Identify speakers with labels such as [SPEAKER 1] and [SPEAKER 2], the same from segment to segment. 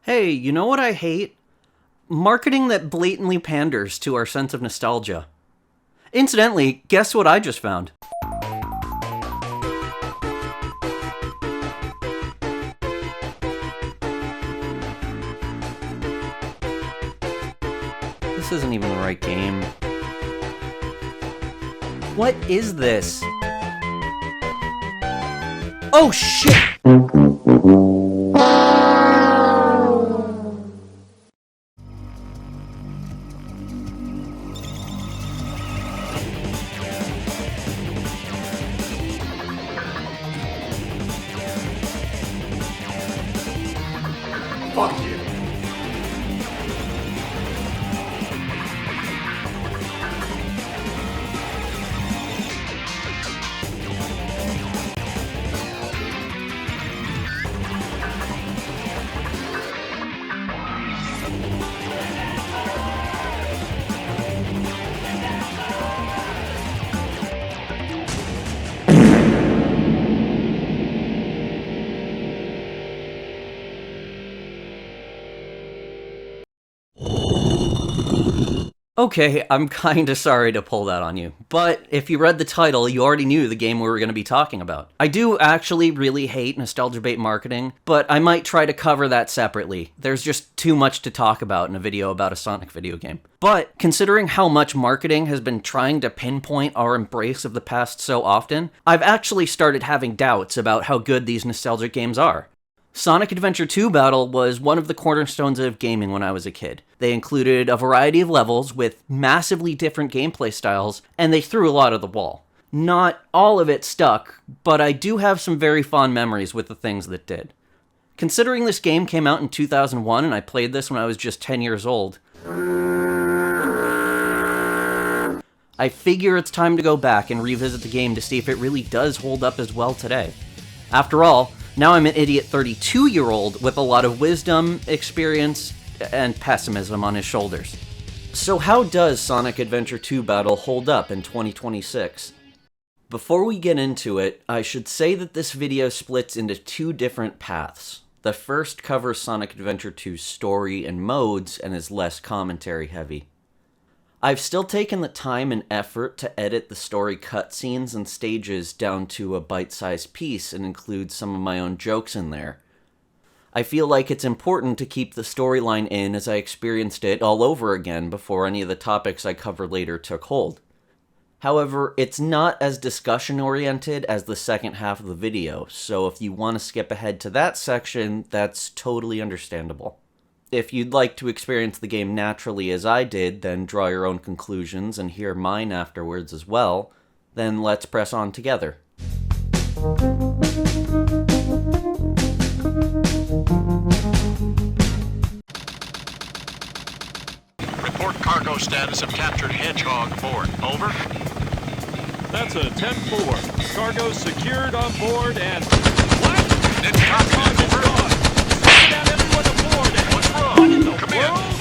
[SPEAKER 1] Hey, you know what I hate? Marketing that blatantly panders to our sense of nostalgia. Incidentally, guess what I just found? This isn't even the right game. What is this? Oh shit!
[SPEAKER 2] Fuck you.
[SPEAKER 1] Okay, I'm kinda sorry to pull that on you, but if you read the title, you already knew the game we were going to be talking about. I do actually really hate nostalgia bait marketing, but I might try to cover that separately. There's just too much to talk about in a video about a Sonic video game. But considering how much marketing has been trying to pinpoint our embrace of the past so often, I've actually started having doubts about how good these nostalgic games are. Sonic Adventure 2 Battle was one of the cornerstones of gaming when I was a kid. They included a variety of levels with massively different gameplay styles, and they threw a lot at the wall. Not all of it stuck, but I do have some very fond memories with the things that did. Considering this game came out in 2001 and I played this when I was just 10 years old, I figure it's time to go back and revisit the game to see if it really does hold up as well today. After all, now I'm an idiot 32-year-old with a lot of wisdom, experience, and pessimism on his shoulders. So how does Sonic Adventure 2 Battle hold up in 2026? Before we get into it, I should say that this video splits into two different paths. The first covers Sonic Adventure 2's story and modes and is less commentary heavy. I've still taken the time and effort to edit the story cutscenes and stages down to a bite-sized piece and include some of my own jokes in there. I feel like it's important to keep the storyline in as I experienced it all over again before any of the topics I cover later took hold. However, it's not as discussion-oriented as the second half of the video, so if you want to skip ahead to that section, that's totally understandable. If you'd like to experience the game naturally as I did, then draw your own conclusions and hear mine afterwards as well, then let's press on together.
[SPEAKER 3] Report cargo status of captured Hedgehog aboard. Over.
[SPEAKER 4] That's a 10-4. Cargo secured on board and... What?
[SPEAKER 3] Didn't copy. Over.
[SPEAKER 4] Take down everyone aboard and...
[SPEAKER 3] What's wrong?
[SPEAKER 4] What in the
[SPEAKER 3] Come
[SPEAKER 4] world?
[SPEAKER 3] in.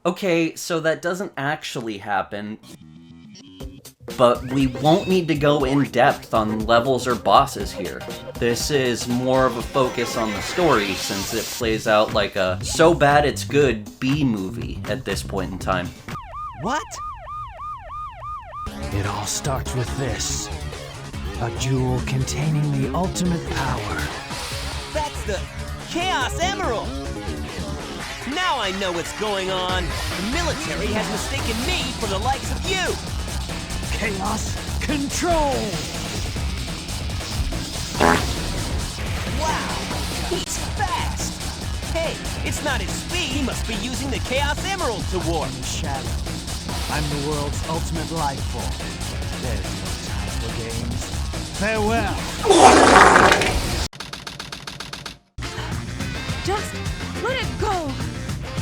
[SPEAKER 1] Okay, so that doesn't actually happen, but we won't need to go in depth on levels or bosses here. This is more of a focus on the story since it plays out like a so bad it's good B-movie at this point in time.
[SPEAKER 5] What? It all starts with this. A jewel containing the ultimate power.
[SPEAKER 6] That's the Chaos Emerald! Now I know what's going on. The military has mistaken me for the likes of you.
[SPEAKER 5] Chaos Control!
[SPEAKER 6] Wow, he's fast. Hey, it's not his speed. He must be using the Chaos Emerald to warp.
[SPEAKER 5] Shadow. I'm the world's ultimate life form. There's no time for games. Farewell!
[SPEAKER 7] Just let it go!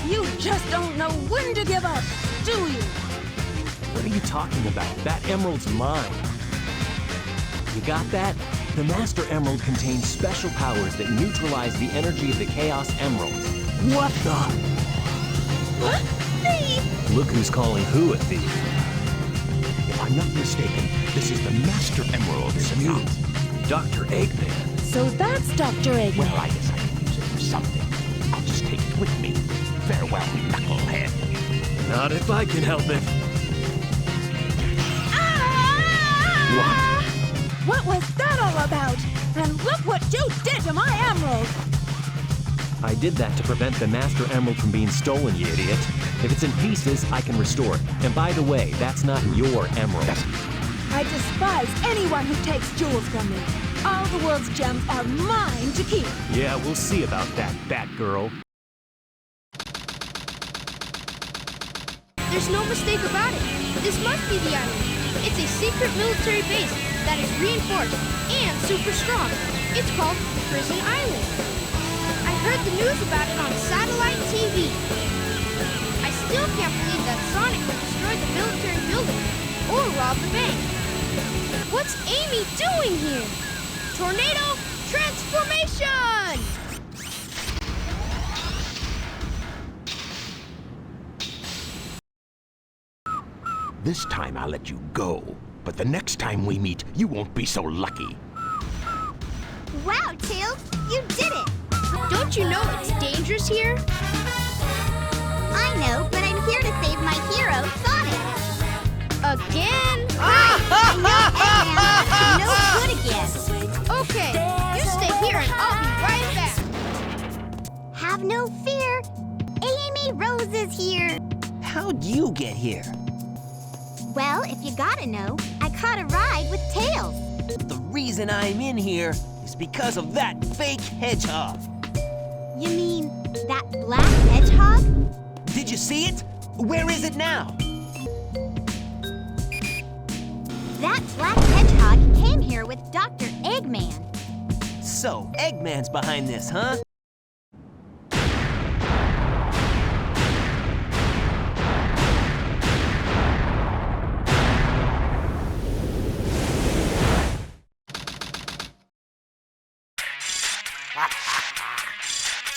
[SPEAKER 7] You
[SPEAKER 2] just don't know when to give up, do you?
[SPEAKER 6] What are you talking about? That emerald's mine. You got that? The Master Emerald contains special powers that neutralize the energy of the Chaos Emeralds. What the?
[SPEAKER 2] What? Thief?
[SPEAKER 6] Look who's calling who a thief.
[SPEAKER 7] If I'm not mistaken, this is the Master Emerald, is it not?
[SPEAKER 6] Dr. Eggman.
[SPEAKER 2] So that's Dr. Eggman.
[SPEAKER 7] Well, I guess I can use it for something. I'll just take it with me. Farewell, knucklehead.
[SPEAKER 6] Not if I can help it.
[SPEAKER 2] Ah! What was that all about? And look what you did to my emerald!
[SPEAKER 6] I did that to prevent the Master Emerald from being stolen, you idiot. If it's in pieces, I can restore it. And by the way, that's not your emerald.
[SPEAKER 2] I despise anyone who takes jewels from me. All the world's gems are mine to keep.
[SPEAKER 6] Yeah, we'll see about that, Batgirl.
[SPEAKER 8] There's no mistake about it. This must be the island. It's a secret military base that is reinforced and super strong. It's called Prison Island. I heard the news about it on satellite TV. I still can't believe that Sonic would destroy the military building or rob the bank. What's Amy doing here? Tornado transformation!
[SPEAKER 7] This time I'll let you go. But the next time we meet, you won't be so lucky.
[SPEAKER 8] Wow, Tails, you did it! Don't you know it's dangerous here? I know, but I'm here to save my hero, Sonic. Again? Right! I know Eggman's up to no good again. Okay, you stay here and I'll be right back. Have no fear. Amy Rose is here.
[SPEAKER 6] How'd you get here?
[SPEAKER 8] Well, if you gotta know, I caught a ride with Tails.
[SPEAKER 6] The reason I'm in here is because of that fake hedgehog.
[SPEAKER 8] You mean that black hedgehog?
[SPEAKER 6] Did you see it? Where is it now?
[SPEAKER 8] That black hedgehog came here with Dr. Eggman.
[SPEAKER 6] So, Eggman's behind this, huh?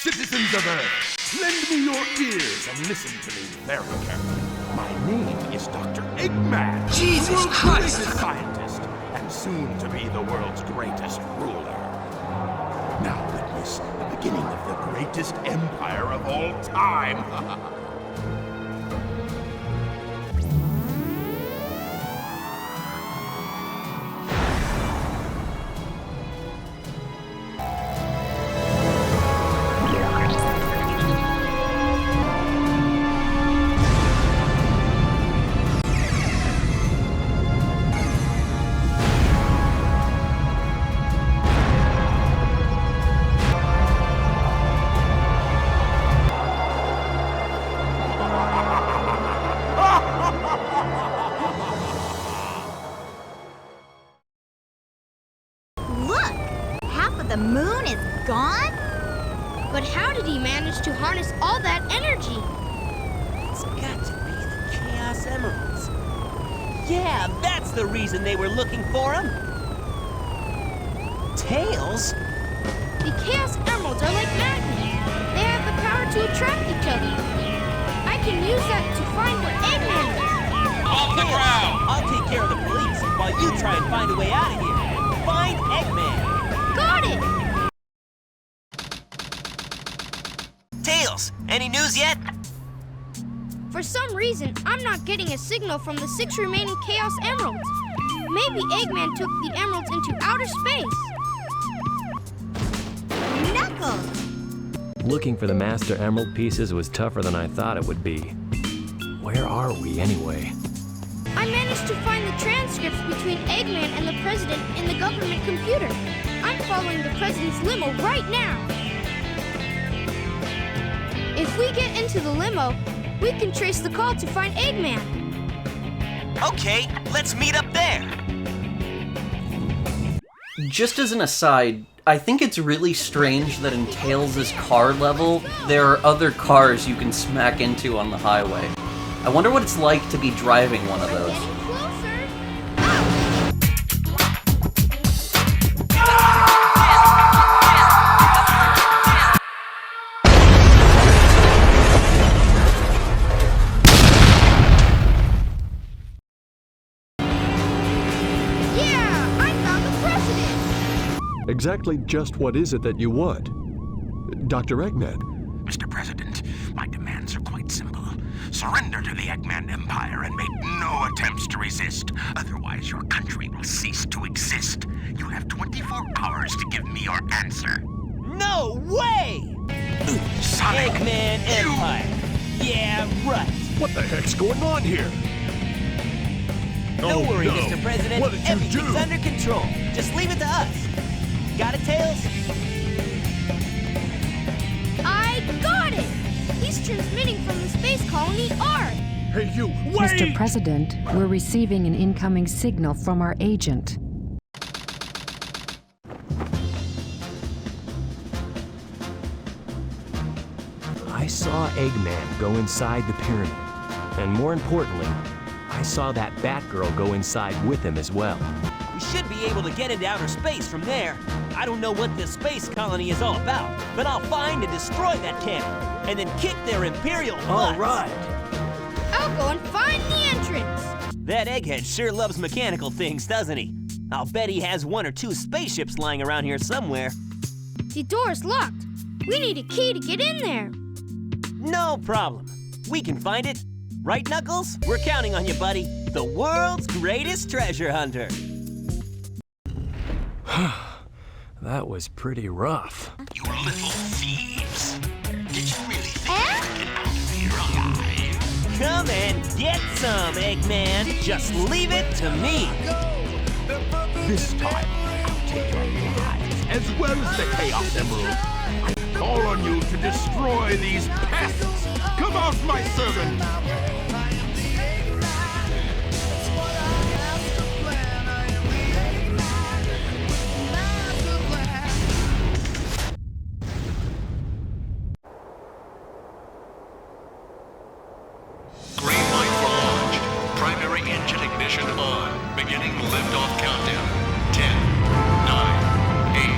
[SPEAKER 7] Citizens of Earth, lend me your ears and listen to me very carefully. My name is Dr. Eggman. Jesus Christ! The scientist, and soon to be the world's greatest ruler. Now witness the beginning of the greatest empire of all time.
[SPEAKER 8] The moon is gone? But how did he manage to harness all that energy?
[SPEAKER 6] It's got to be the Chaos Emeralds. Yeah, that's the reason they were looking for him. Tails?
[SPEAKER 8] The Chaos Emeralds are like magnets. They have the power to attract each other. I can use that to find where Eggman is.
[SPEAKER 6] Off the ground! I'll take care of the police while you try and find a way out of here. Find Eggman.
[SPEAKER 8] Got it!
[SPEAKER 6] Tails, any news yet?
[SPEAKER 8] For some reason, I'm not getting a signal from the 6 remaining Chaos Emeralds. Maybe Eggman took the emeralds into outer space. Knuckles!
[SPEAKER 6] Looking for the Master Emerald pieces was tougher than I thought it would be. Where are we, anyway?
[SPEAKER 8] I managed to find the transcripts between Eggman and the President in the government computer. I'm following the President's limo right now. If we get into the limo, we can trace the call to find Eggman.
[SPEAKER 6] Okay, let's meet up there.
[SPEAKER 1] Just as an aside, I think it's really strange that in Tails' car level, there are other cars you can smack into on the highway. I wonder what it's like to be driving one of those.
[SPEAKER 8] Getting closer. Yeah, I found the president.
[SPEAKER 9] Exactly just what is it that you want? Dr. Eggman?
[SPEAKER 7] Mr. President, my demands are quite simple. Surrender to the Eggman Empire and make no attempts to resist. Otherwise, your country will cease to exist. You have 24 hours to give me your answer.
[SPEAKER 10] No way!
[SPEAKER 7] Sonic,
[SPEAKER 10] Eggman Empire. Yeah, right.
[SPEAKER 9] What the heck's going on here?
[SPEAKER 10] Don't worry,
[SPEAKER 9] no.
[SPEAKER 10] Mr. President.
[SPEAKER 9] What did you
[SPEAKER 10] Everything's
[SPEAKER 9] do?
[SPEAKER 10] under control. Just leave it to us. Got it, Tails?
[SPEAKER 8] I got it! He's transmitting from the space colony Ark.
[SPEAKER 9] Hey, you, wait!
[SPEAKER 11] Mr. President, we're receiving an incoming signal from our agent.
[SPEAKER 6] I saw Eggman go inside the pyramid. And more importantly, I saw that Batgirl go inside with him as well.
[SPEAKER 10] We should be able to get into outer space from there. I don't know what this space colony is all about, but I'll find and destroy that cannon, and then kick their Imperial butts.
[SPEAKER 6] All right.
[SPEAKER 8] I'll go and find the entrance.
[SPEAKER 10] That egghead sure loves mechanical things, doesn't he? I'll bet he has 1 or 2 spaceships lying around here somewhere.
[SPEAKER 8] The door's locked. We need a key to get in there.
[SPEAKER 10] No problem. We can find it. Right, Knuckles? We're counting on you, buddy. The world's greatest treasure hunter.
[SPEAKER 6] That was pretty rough.
[SPEAKER 7] You little thieves. Did you really think you could get out of here alive?
[SPEAKER 10] Come and get some, Eggman. Just leave it to me.
[SPEAKER 7] This time, I'll take your lives as well as the Chaos Emerald. I call on you to destroy these pests. Come out, my servant.
[SPEAKER 3] Green light for launch. Primary engine ignition on. Beginning liftoff countdown. 10, 9, 8,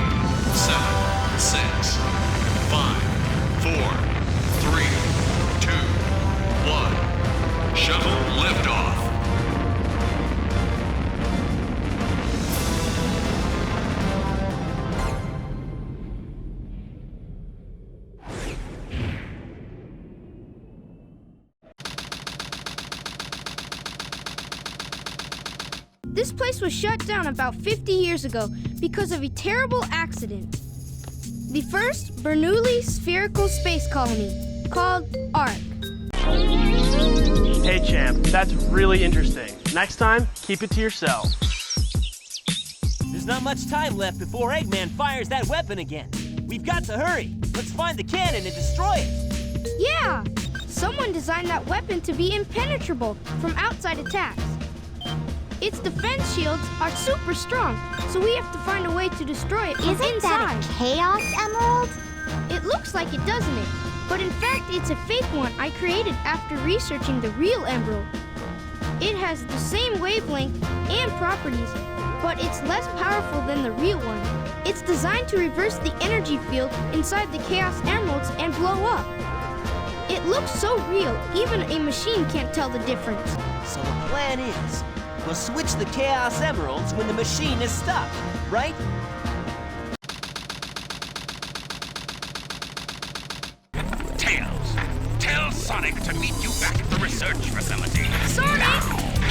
[SPEAKER 3] 7, 6, 5, 4, 3, 2, 1. Shuttle liftoff.
[SPEAKER 8] This place was shut down about 50 years ago because of a terrible accident. The first Bernoulli spherical space colony, called Ark.
[SPEAKER 12] Hey champ, that's really interesting. Next time, keep it to yourself.
[SPEAKER 10] There's not much time left before Eggman fires that weapon again. We've got to hurry. Let's find the cannon and destroy it.
[SPEAKER 8] Yeah! Someone designed that weapon to be impenetrable from outside attacks. Its defense shields are super strong, so we have to find a way to destroy it from inside.
[SPEAKER 13] Isn't that a Chaos Emerald?
[SPEAKER 8] It looks like it, doesn't it? But in fact, it's a fake one I created after researching the real emerald. It has the same wavelength and properties, but it's less powerful than the real one. It's designed to reverse the energy field inside the Chaos Emeralds and blow up. It looks so real, even a machine can't tell the difference.
[SPEAKER 10] So the plan is, we'll switch the Chaos Emeralds when the machine is stopped, right?
[SPEAKER 7] Tails, tell Sonic to meet you back at the research facility.
[SPEAKER 8] Sonic!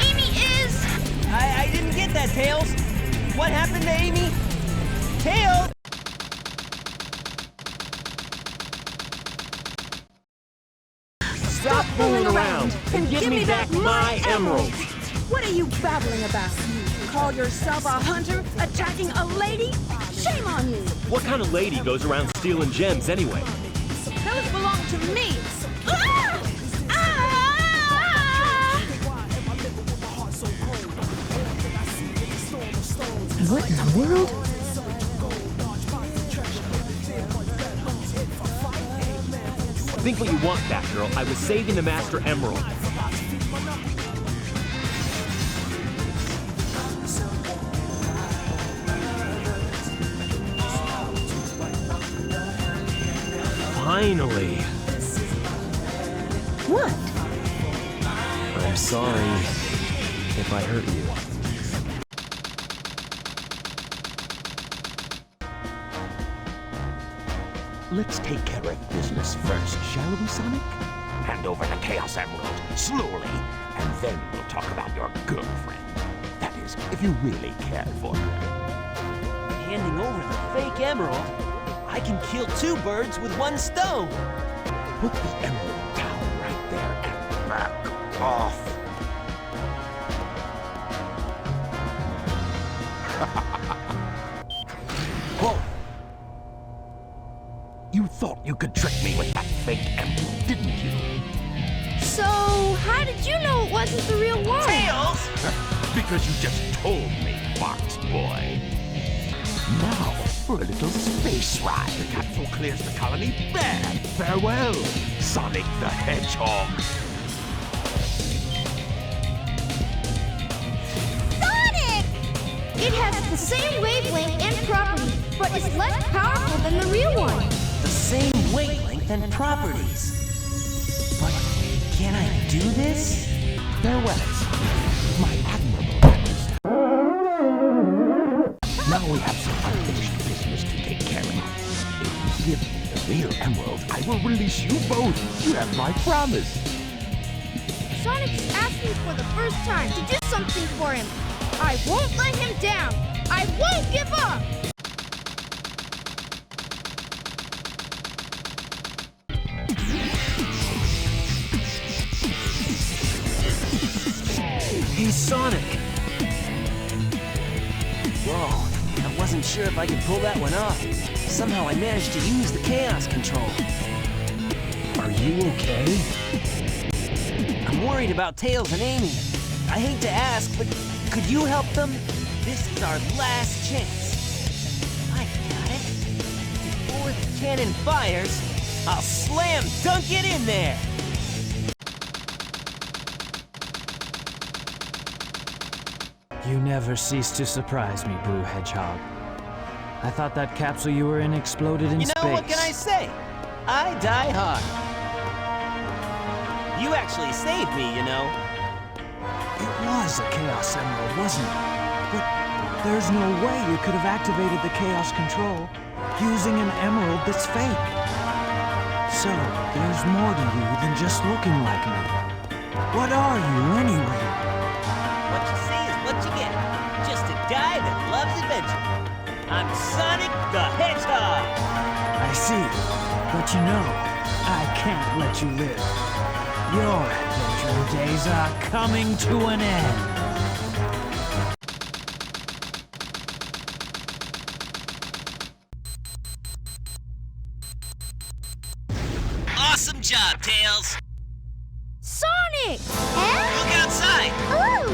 [SPEAKER 8] Amy is...
[SPEAKER 10] I didn't get that, Tails. What happened to Amy? Tails!
[SPEAKER 6] Stop fooling around and give me back my emeralds.
[SPEAKER 2] What are you babbling about? Call yourself a hunter, attacking a lady? Shame on you!
[SPEAKER 6] What kind of lady goes around stealing gems anyway?
[SPEAKER 2] Those belong to me! Ah! Ah!
[SPEAKER 11] What in the world?
[SPEAKER 6] Think what you want, Batgirl. I was saving the Master Emerald. Finally.
[SPEAKER 2] What?
[SPEAKER 6] I'm sorry if I hurt you.
[SPEAKER 7] Let's take care of business first, shall we, Sonic? Hand over the Chaos Emerald, slowly, and then we'll talk about your girlfriend. That is, if you really care for her.
[SPEAKER 10] Handing over the fake emerald? I can kill two birds with one stone.
[SPEAKER 7] Put the emerald down right there and back off. Whoa! You thought you could trick me with that fake emerald, didn't you?
[SPEAKER 8] So, how did you know it wasn't the real one?
[SPEAKER 10] Tails!
[SPEAKER 7] Because you just told me, Fox Boy. Now, for a little space ride. The capsule clears the colony bare. Farewell, Sonic the Hedgehog.
[SPEAKER 8] Sonic! It has the same wavelength and properties, but is less powerful than the real one.
[SPEAKER 10] The same wavelength and properties. But can I do this?
[SPEAKER 7] Farewell, Sonic, my admirable master. Now we have some unfinished business to take care of. If you give me the real emerald, I will release you both. You have my promise.
[SPEAKER 8] Sonic's asking for the first time to do something for him. I won't let him down. I won't give up.
[SPEAKER 10] Hey, Sonic! Whoa, I wasn't sure if I could pull that one off. Somehow I managed to use the chaos control.
[SPEAKER 6] Are you okay?
[SPEAKER 10] I'm worried about Tails and Amy. I hate to ask, but could you help them? This is our last chance. I got it. Before the cannon fires, I'll slam dunk it in there.
[SPEAKER 5] You never cease to surprise me, Blue Hedgehog. I thought that capsule you were in exploded in space.
[SPEAKER 10] You know, what can I say? I die hard. You actually saved me, you know.
[SPEAKER 5] It was a Chaos Emerald, wasn't it? But there's no way you could have activated the Chaos Control using an emerald that's fake. So, there's more to you than just looking like me. What are you, anyway?
[SPEAKER 10] What you see is what you get. Just a guy that loves adventure. I'm Sonic the Hedgehog.
[SPEAKER 5] I see. But you know, I can't let you live. Your adventuring days are coming to an end.
[SPEAKER 10] Awesome job, Tails.
[SPEAKER 8] Sonic!
[SPEAKER 10] Look outside.
[SPEAKER 8] Ooh!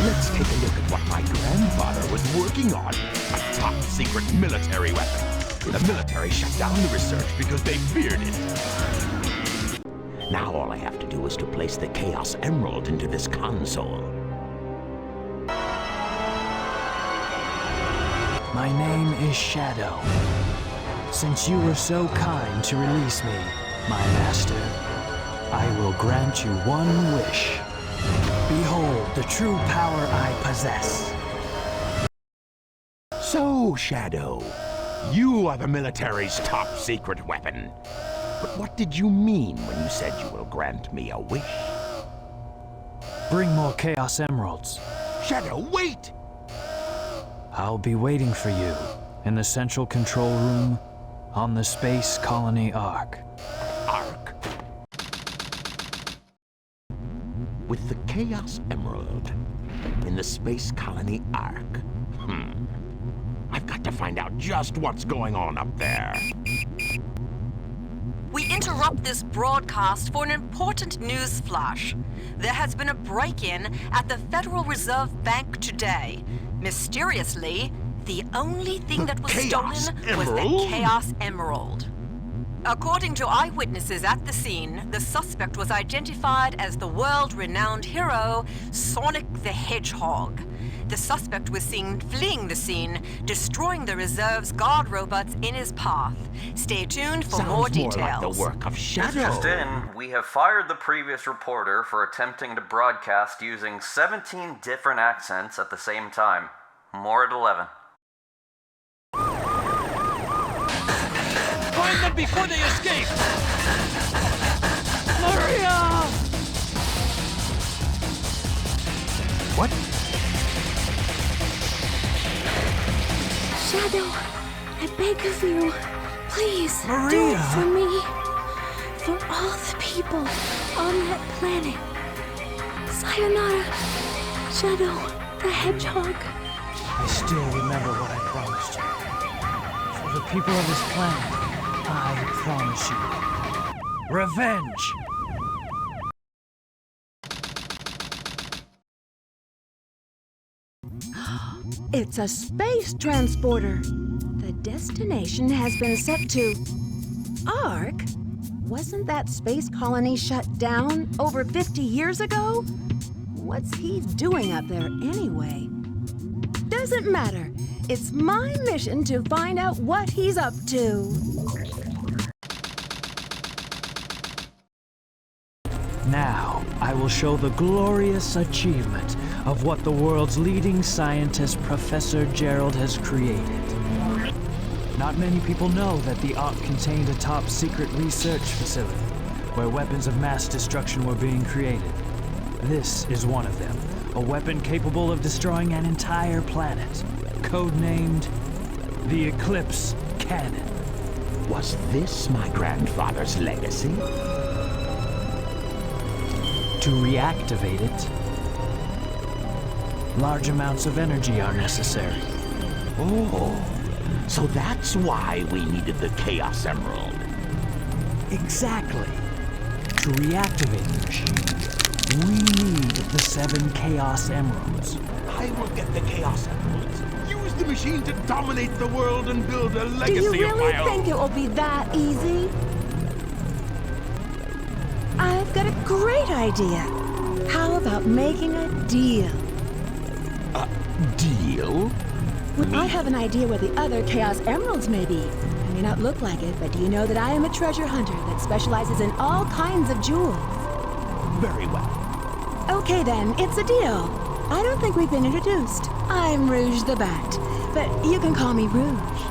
[SPEAKER 7] Let's take a look at what my grandfather was working on. A top-secret military weapon. The military shut down the research because they feared it. Now all I have to do is to place the Chaos Emerald into this console.
[SPEAKER 5] My name is Shadow. Since you were so kind to release me, my master, I will grant you one wish. Behold the true power I possess.
[SPEAKER 7] So, Shadow, you are the military's top-secret weapon. But what did you mean when you said you will grant me a wish?
[SPEAKER 5] Bring more Chaos Emeralds.
[SPEAKER 7] Shadow, wait!
[SPEAKER 5] I'll be waiting for you in the central control room on the Space Colony Ark.
[SPEAKER 7] Ark? With the Chaos Emerald in the Space Colony Ark. I've got to find out just what's going on up there.
[SPEAKER 14] We interrupt this broadcast for an important news flash. There has been a break-in at the Federal Reserve Bank today. Mysteriously, the only thing that was stolen was the Chaos Emerald. According to eyewitnesses at the scene, the suspect was identified as the world-renowned hero, Sonic the Hedgehog. The suspect was seen fleeing the scene, destroying the reserve's guard robots in his path. Stay tuned for more details.
[SPEAKER 7] Sounds more like the work of Shadow.
[SPEAKER 1] Just in, we have fired the previous reporter for attempting to broadcast using 17 different accents at the same time. More at 11.
[SPEAKER 4] Find them before they escape!
[SPEAKER 10] Maria!
[SPEAKER 7] What?
[SPEAKER 2] Shadow, I beg of you, please do
[SPEAKER 5] Maria!
[SPEAKER 2] it for me. For all the people on that planet. Sayonara, Shadow the Hedgehog.
[SPEAKER 5] I still remember what I promised you. For the people of this planet, I promise you revenge!
[SPEAKER 2] It's a space transporter. The destination has been set to Ark? Wasn't that space colony shut down over 50 years ago? What's he doing up there anyway? Doesn't matter. It's my mission to find out what he's up to.
[SPEAKER 5] Now, I will show the glorious achievement of what the world's leading scientist, Professor Gerald, has created. Not many people know that the Ark contained a top-secret research facility where weapons of mass destruction were being created. This is one of them, a weapon capable of destroying an entire planet, codenamed the Eclipse Cannon.
[SPEAKER 7] Was this my grandfather's legacy?
[SPEAKER 5] To reactivate it, large amounts of energy are necessary.
[SPEAKER 7] Oh, so that's why we needed the Chaos Emerald.
[SPEAKER 5] Exactly. To reactivate the machine, we need the 7 Chaos Emeralds.
[SPEAKER 7] I will get the Chaos Emeralds, use the machine to dominate the world and build a legacy
[SPEAKER 2] Do you
[SPEAKER 7] of
[SPEAKER 2] really
[SPEAKER 7] my own.
[SPEAKER 2] think it will be that easy? I've got a great idea. How about making a deal?
[SPEAKER 7] A deal?
[SPEAKER 2] Well, I have an idea where the other Chaos Emeralds may be. I may not look like it, but do you know that I am a treasure hunter that specializes in all kinds of jewels?
[SPEAKER 7] Very well.
[SPEAKER 2] Okay then, it's a deal. I don't think we've been introduced. I'm Rouge the Bat, but you can call me Rouge.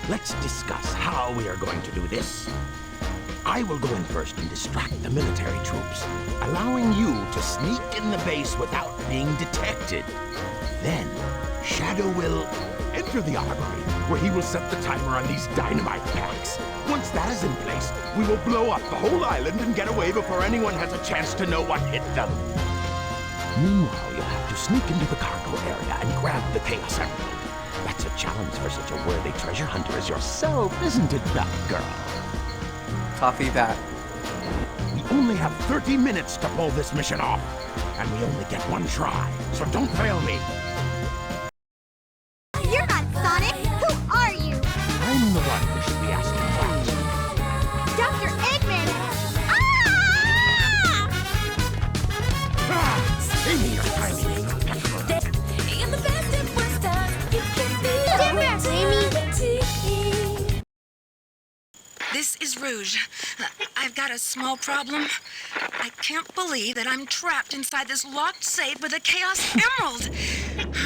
[SPEAKER 7] Let's discuss how we are going to do this. I will go in first and distract the military troops, allowing you to sneak in the base without being detected. Then, Shadow will enter the armory, where he will set the timer on these dynamite packs. Once that is in place, we will blow up the whole island and get away before anyone has a chance to know what hit them. Meanwhile, you'll have to sneak into the cargo area and grab the Chaos Emerald. That's a challenge for such a worthy treasure hunter as yourself, isn't it, Bat Girl?
[SPEAKER 15] Copy that.
[SPEAKER 7] We only have 30 minutes to pull this mission off, and we only get one try, so don't fail me.
[SPEAKER 13] You're not Sonic! Who are you?
[SPEAKER 7] I'm the one who should be asking that.
[SPEAKER 13] Dr. Eggman! Ah!
[SPEAKER 7] Amy, you're tiny.
[SPEAKER 14] This is Rouge. I've got a small problem. I can't believe that I'm trapped inside this locked safe with a Chaos Emerald.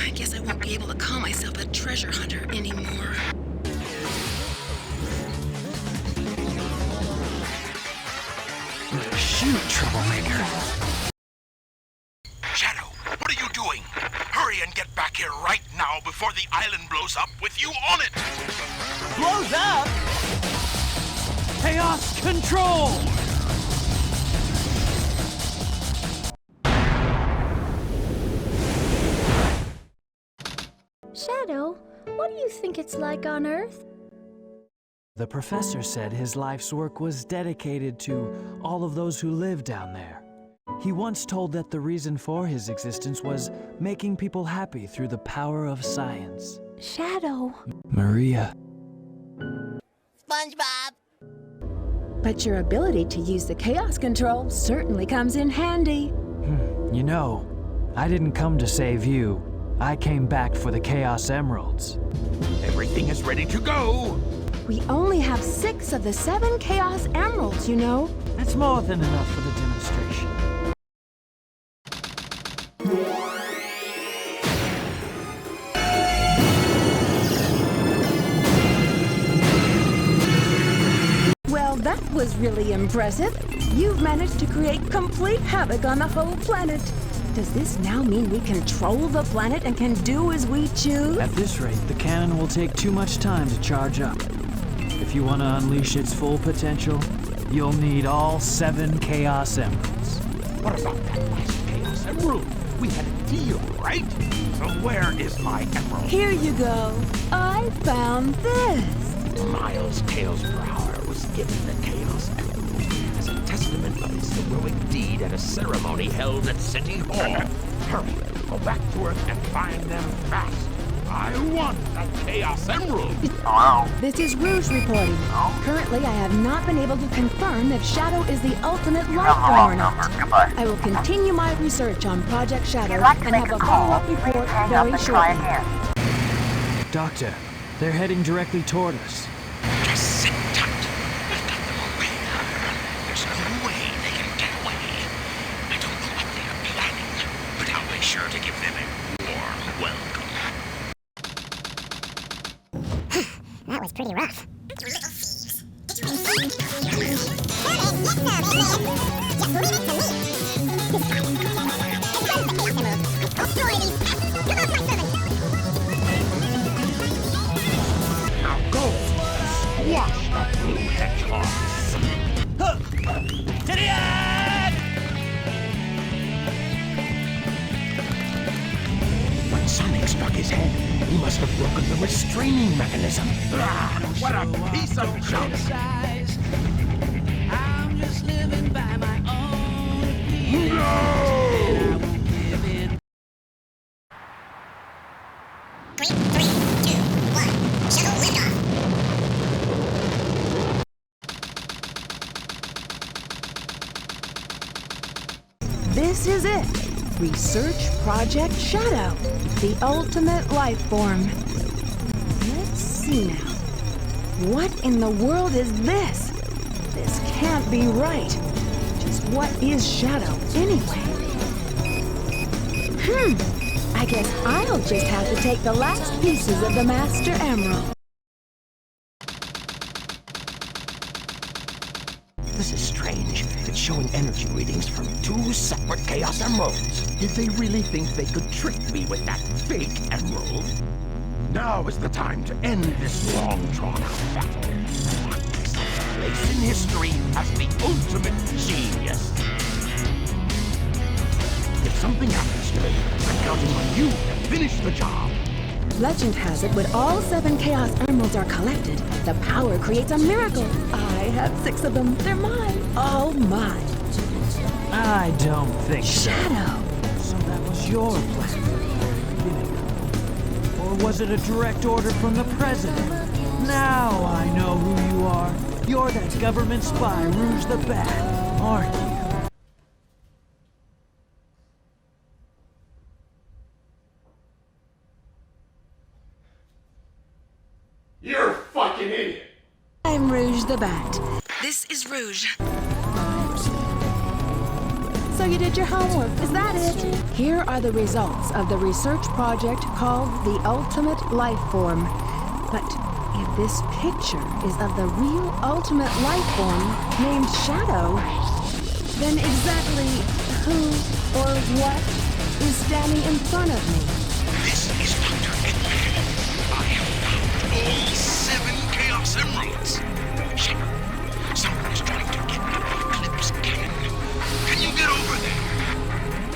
[SPEAKER 14] I guess I won't be able to call myself a treasure hunter anymore.
[SPEAKER 5] Shoot, troublemaker.
[SPEAKER 7] Shadow, what are you doing? Hurry and get back here right before the island blows up with you on it!
[SPEAKER 10] Blows up?
[SPEAKER 5] Chaos control!
[SPEAKER 16] Shadow, what do you think it's like on Earth?
[SPEAKER 5] The professor said his life's work was dedicated to all of those who live down there. He once told that the reason for his existence was making people happy through the power of science.
[SPEAKER 16] Shadow.
[SPEAKER 5] Maria.
[SPEAKER 13] SpongeBob.
[SPEAKER 2] But your ability to use the chaos control certainly comes in handy.
[SPEAKER 5] You know, I didn't come to save you. I came back for the Chaos Emeralds.
[SPEAKER 7] Everything is ready to go!
[SPEAKER 2] We only have 6 of the 7 Chaos Emeralds, you know.
[SPEAKER 5] That's more than enough for the demonstration.
[SPEAKER 2] Well, that was really impressive. You've managed to create complete havoc on the whole planet. Does this now mean we control the planet and can do as we choose?
[SPEAKER 5] At this rate, the cannon will take too much time to charge up. If you want to unleash its full potential, you'll need all 7 Chaos Emeralds.
[SPEAKER 7] What about that last Chaos Emerald? We had a deal, right? So where is my emerald?
[SPEAKER 2] Here you go. I found this.
[SPEAKER 7] Miles Tails per hour was given the Chaos Emerald as a testament of his heroic deed at a ceremony held at City Hall. Hurry, go back to Earth and find them fast. I want that Chaos Emerald!
[SPEAKER 2] Hello? This is Rouge reporting. Currently, I have not been able to confirm if Shadow is the ultimate life form or not. I will continue my research on Project Shadow and have a follow-up report very shortly.
[SPEAKER 5] Doctor, they're heading directly toward us.
[SPEAKER 7] Just sit tight. We've got them away. There's no way they can get away. I don't know what they are planning, but I'll make sure to give them a warm welcome.
[SPEAKER 13] That was pretty rough. Little thieves. Did you receive?
[SPEAKER 7] Now go! Squash that blue hedgehog!
[SPEAKER 10] To the end!
[SPEAKER 7] When Sonic struck his head, he must have broken the restraining mechanism. What a piece of junk!
[SPEAKER 10] I'm just living by my own.
[SPEAKER 7] No!
[SPEAKER 13] 3, 2, 1. Shuttle liftoff.
[SPEAKER 2] This is it. Research Project Shadow, the ultimate life form. Let's see now. What in the world is this? This can't be right. Just what is Shadow, anyway? I guess I'll just have to take the last pieces of the Master Emerald.
[SPEAKER 7] This is strange. It's showing energy readings from 2 separate Chaos Emeralds. Did they really think they could trick me with that fake emerald? Now is the time to end this long, drawn-out battle. This place in history as the ultimate genius. If something happens to me, I'm counting on you to finish the job.
[SPEAKER 2] Legend has it when all 7 Chaos Emeralds are collected, the power creates a miracle. I have 6 of them. They're mine. All mine.
[SPEAKER 5] I don't think so.
[SPEAKER 2] Shadow.
[SPEAKER 5] So that was your plan from the beginning. Or was it a direct order from the president? Now I know who you are. You're that government spy, Rouge the Bat, aren't you?
[SPEAKER 7] You're a fucking idiot.
[SPEAKER 2] I'm Rouge the Bat.
[SPEAKER 14] This is Rouge.
[SPEAKER 2] So you did your homework, is that it? Here are the results of the research project called the Ultimate Life Form. But if this picture is of the real ultimate life form named Shadow, then exactly who or what is standing in front of me?
[SPEAKER 7] This is Dr. Eggman. What? Someone's trying to get me the Eclipse cannon. Can you get over there?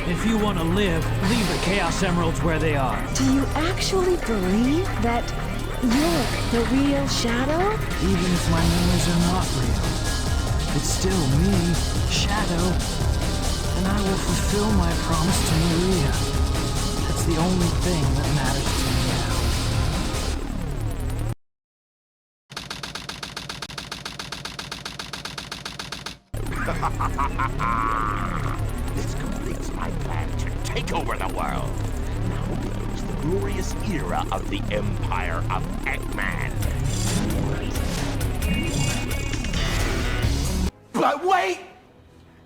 [SPEAKER 5] If you want to live, leave the Chaos Emeralds where they are.
[SPEAKER 2] Do you actually believe that you're the real Shadow?
[SPEAKER 5] Even if my memories are not real, it's still me, Shadow. And I will fulfill my promise to Maria. That's the only thing that matters to me now.
[SPEAKER 7] This completes my plan to take over the world. Now begins the glorious era of the Empire of Eggman. But wait!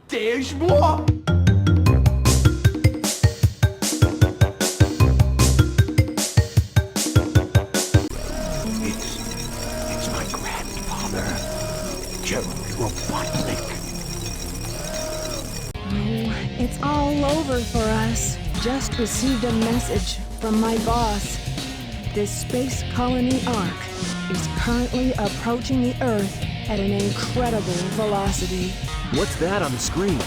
[SPEAKER 7] There's more! It's my grandfather, Gerald Robotnik.
[SPEAKER 2] It's all over for us. Just received a message from my boss. This space colony Ark is currently approaching the Earth at an incredible velocity.
[SPEAKER 6] What's that on the screen?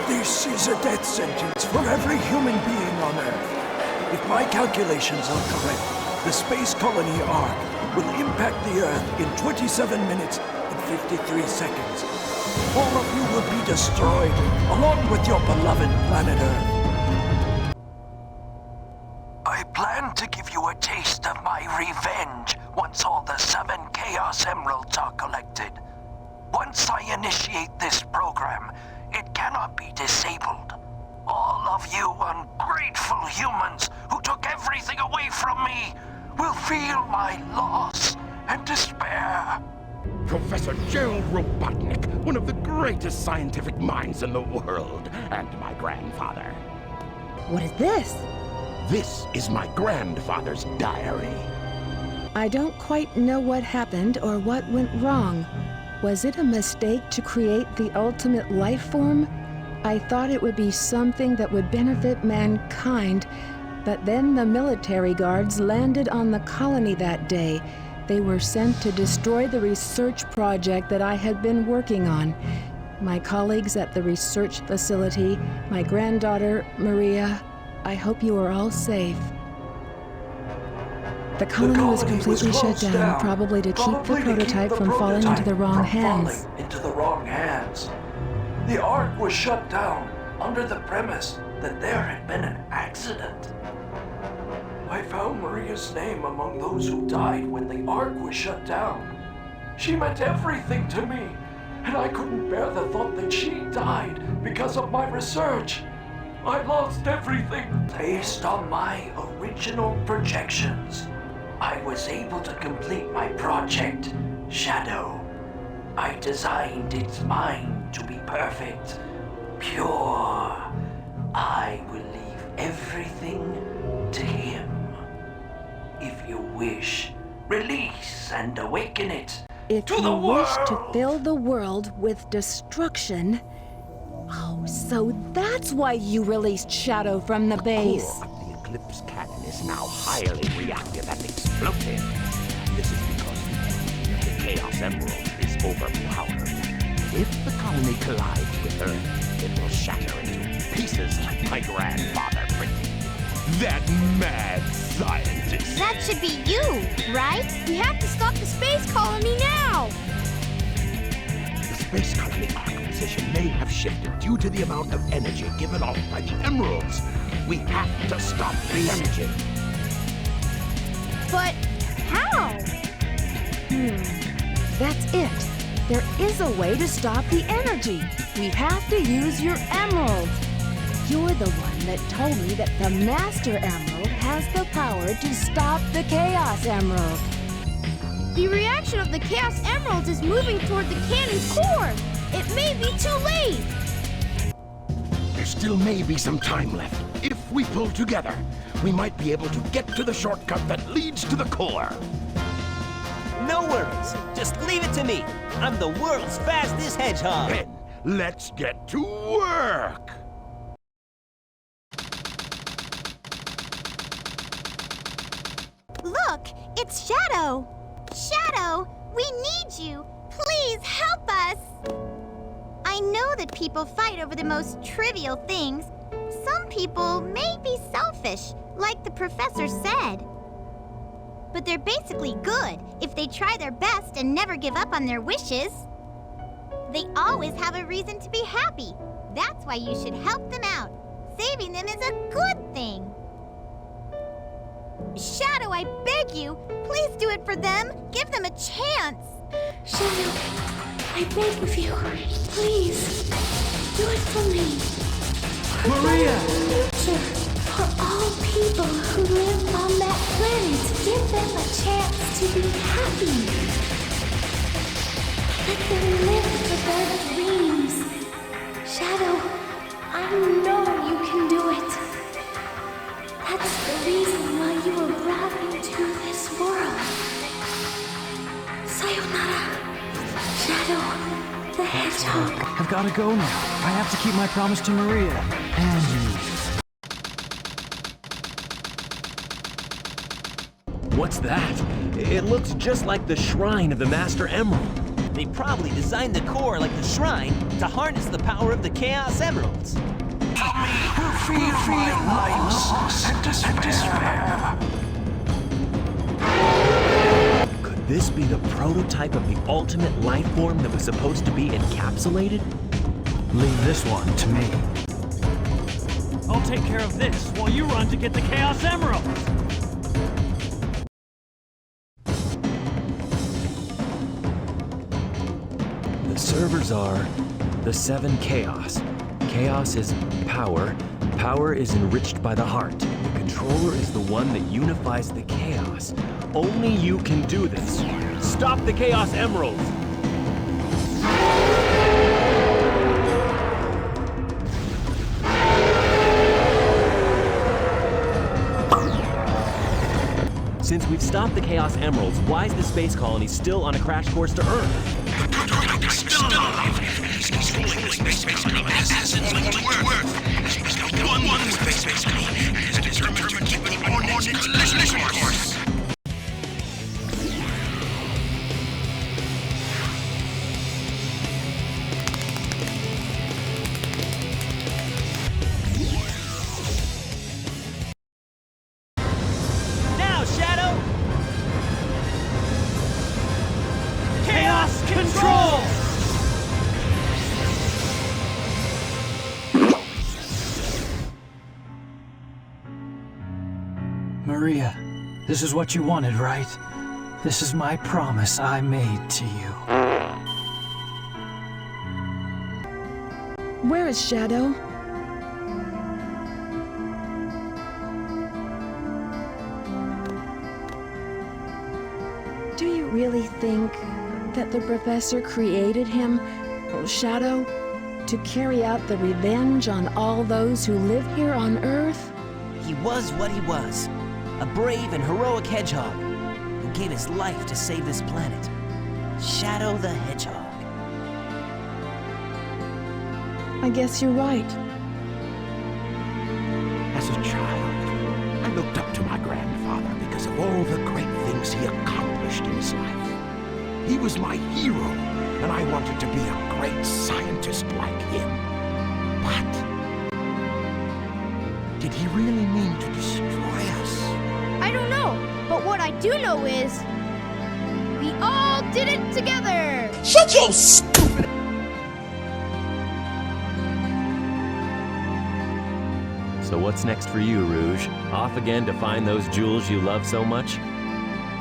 [SPEAKER 17] This is a death sentence for every human being on Earth. If my calculations are correct, the space colony Ark will impact the Earth in 27 minutes and 53 seconds. All of you will be destroyed, along with your beloved planet Earth. I plan to give you a taste of my revenge once all the 7 Chaos Emeralds are collected. Once I initiate this program, it cannot be disabled. All of you ungrateful humans who took everything away from me will feel my loss and despair.
[SPEAKER 7] Professor Gerald Robotnik, one of the greatest scientific minds in the world, and my grandfather.
[SPEAKER 2] What is this?
[SPEAKER 7] This is my grandfather's diary.
[SPEAKER 2] I don't quite know what happened or what went wrong. Was it a mistake to create the ultimate life form? I thought it would be something that would benefit mankind, but then the military guards landed on the colony that day. They were sent to destroy the research project that I had been working on. My colleagues at the research facility, my granddaughter, Maria, I hope you are all safe. The colony was completely shut down, probably to keep the prototype from falling into the wrong hands.
[SPEAKER 17] The Ark was shut down under the premise that there had been an accident. I found Maria's name among those who died when the Ark was shut down. She meant everything to me, and I couldn't bear the thought that she died because of my research. I lost everything. Based on my original projections, I was able to complete my project, Shadow. I designed its mind to be perfect, pure. I will leave everything to him. If you wish, release and awaken it
[SPEAKER 2] If you wish to fill the world with destruction... Oh, so that's why you released Shadow from the base.
[SPEAKER 7] The core of the Eclipse cannon is now highly reactive and explosive. This is because the Chaos Emerald is overpowered. If the colony collides with Earth, it will shatter into pieces like my grandfather predicted. That mad scientist!
[SPEAKER 8] That should be you, right? We have to stop the space colony now!
[SPEAKER 7] The space colony Ark position may have shifted due to the amount of energy given off by the emeralds. We have to stop the energy.
[SPEAKER 8] But how?
[SPEAKER 2] That's it. There is a way to stop the energy. We have to use your emerald. You're the one that told me that the Master Emerald has the power to stop the Chaos Emerald.
[SPEAKER 8] The reaction of the Chaos Emeralds is moving toward the cannon's core. It may be too late.
[SPEAKER 7] There still may be some time left. If we pull together, we might be able to get to the shortcut that leads to the core.
[SPEAKER 10] No worries. Just leave it to me. I'm the world's fastest hedgehog.
[SPEAKER 7] Then, let's get to work.
[SPEAKER 13] It's Shadow! Shadow, we need you! Please help us! I know that people fight over the most trivial things. Some people may be selfish, like the professor said. But they're basically good if they try their best and never give up on their wishes. They always have a reason to be happy. That's why you should help them out. Saving them is a good thing. Shadow, I beg you, please do it for them. Give them a chance.
[SPEAKER 16] Shadow, I beg of you, please, do it for me. For
[SPEAKER 17] Maria!
[SPEAKER 16] a better future for all people who live on that planet. Give them a chance to be happy. Let them live for their dreams. Shadow, I know you can do it. That's the reason why you were brought into this world. Sayonara, Shadow the Hedgehog.
[SPEAKER 5] I've got to go now. I have to keep my promise to Maria and you.
[SPEAKER 6] What's that? It looks just like the shrine of the Master Emerald.
[SPEAKER 10] They probably designed the core like the shrine to harness the power of the Chaos Emeralds.
[SPEAKER 17] Who feel my lights and despair.
[SPEAKER 6] Could this be the prototype of the ultimate life form that was supposed to be encapsulated?
[SPEAKER 5] Leave this one to me.
[SPEAKER 4] I'll take care of this while you run to get the Chaos Emerald.
[SPEAKER 6] The servers are the 7 Chaos. Chaos is power. Power is enriched by the heart. The controller is the one that unifies the chaos. Only you can do this. Stop the Chaos Emeralds! Since we've stopped the Chaos Emeralds, why is the space colony still on a crash course to Earth?
[SPEAKER 7] Still alive. He's controlling the space colony. Hasn't linked to Earth. He's got one space colony and is determined to keep it on its collision course.
[SPEAKER 10] Now, Shadow!
[SPEAKER 4] Chaos Control!
[SPEAKER 5] Maria, this is what you wanted, right? This is my promise I made to you.
[SPEAKER 2] Where is Shadow? Do you really think that the professor created him, Shadow, to carry out the revenge on all those who live here on Earth?
[SPEAKER 10] He was what he was. A brave and heroic hedgehog who gave his life to save this planet. Shadow the Hedgehog.
[SPEAKER 2] I guess you're right.
[SPEAKER 7] As a child, I looked up to my grandfather because of all the great things he accomplished in his life. He was my hero, and I wanted to be a great scientist like him. But did he really mean to destroy us?
[SPEAKER 8] I don't know, but what I do know is we all did it together!
[SPEAKER 7] Shut your stupid...
[SPEAKER 6] So what's next for you, Rouge? Off again to find those jewels you love so much?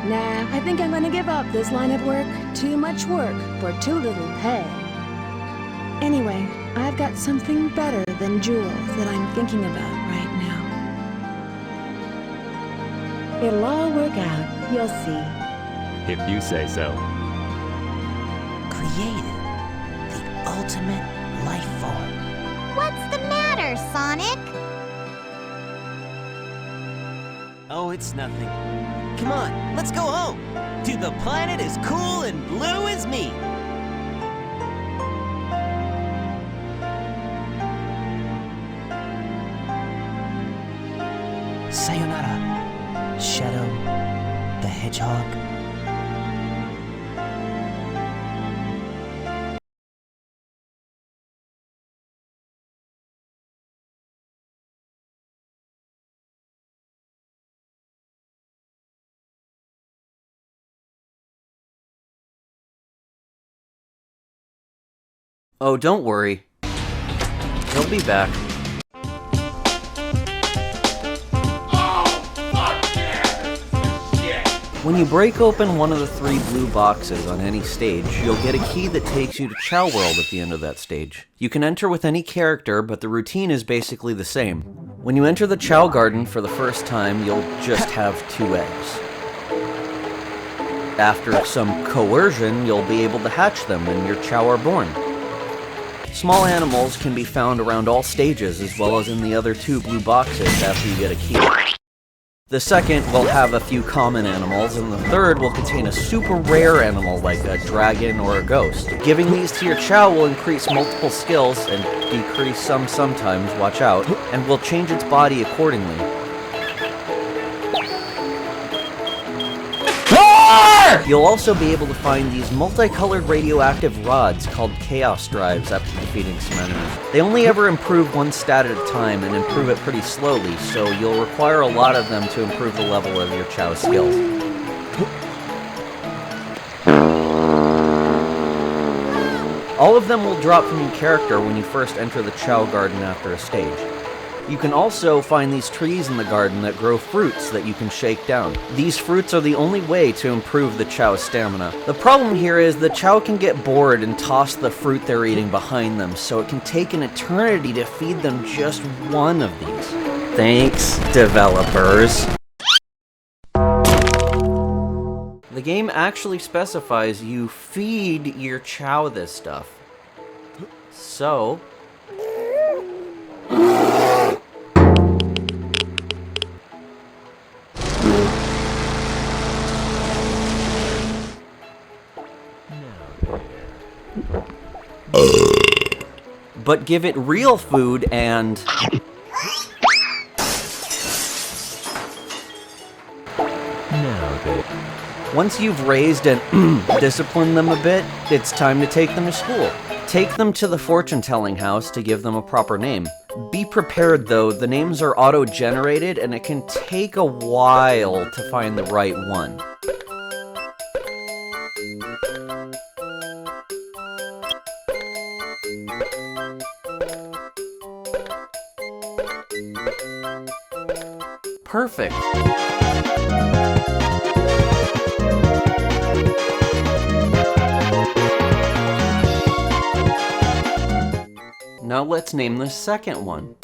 [SPEAKER 2] Nah, I think I'm gonna give up this line of work. Too much work for too little pay. Anyway, I've got something better than jewels that I'm thinking about right now. It'll all work out, you'll see.
[SPEAKER 6] If you say so.
[SPEAKER 10] Created the ultimate life form.
[SPEAKER 13] What's the matter, Sonic?
[SPEAKER 10] Oh, it's nothing. Come on, let's go home. To the planet as cool and blue as me. Sayonara, Shadow the Hedgehog. Hedgehog?
[SPEAKER 1] Oh, don't worry. He'll be back. When you break open one of the 3 blue boxes on any stage, you'll get a key that takes you to Chao World at the end of that stage. You can enter with any character, but the routine is basically the same. When you enter the Chao Garden for the first time, you'll just have 2 eggs. After some coercion, you'll be able to hatch them and your Chao are born. Small animals can be found around all stages, as well as in the other 2 blue boxes after you get a key. The second will have a few common animals, and the third will contain a super rare animal like a dragon or a ghost. Giving these to your Chao will increase multiple skills, and decrease some sometimes, watch out, and will change its body accordingly. You'll also be able to find these multicolored radioactive rods called Chaos Drives after defeating some enemies. They only ever improve 1 stat at a time and improve it pretty slowly, so you'll require a lot of them to improve the level of your Chao skills. All of them will drop from your character when you first enter the Chao Garden after a stage. You can also find these trees in the garden that grow fruits that you can shake down. These fruits are the only way to improve the Chao's stamina. The problem here is the Chao can get bored and toss the fruit they're eating behind them, so it can take an eternity to feed them just 1 of these. Thanks, developers. The game actually specifies you feed your Chao this stuff. So... but give it real food and... Once you've raised and disciplined them a bit, it's time to take them to school. Take them to the fortune-telling house to give them a proper name. Be prepared though, the names are auto-generated and it can take a while to find the right one. Perfect. Now let's name the second one.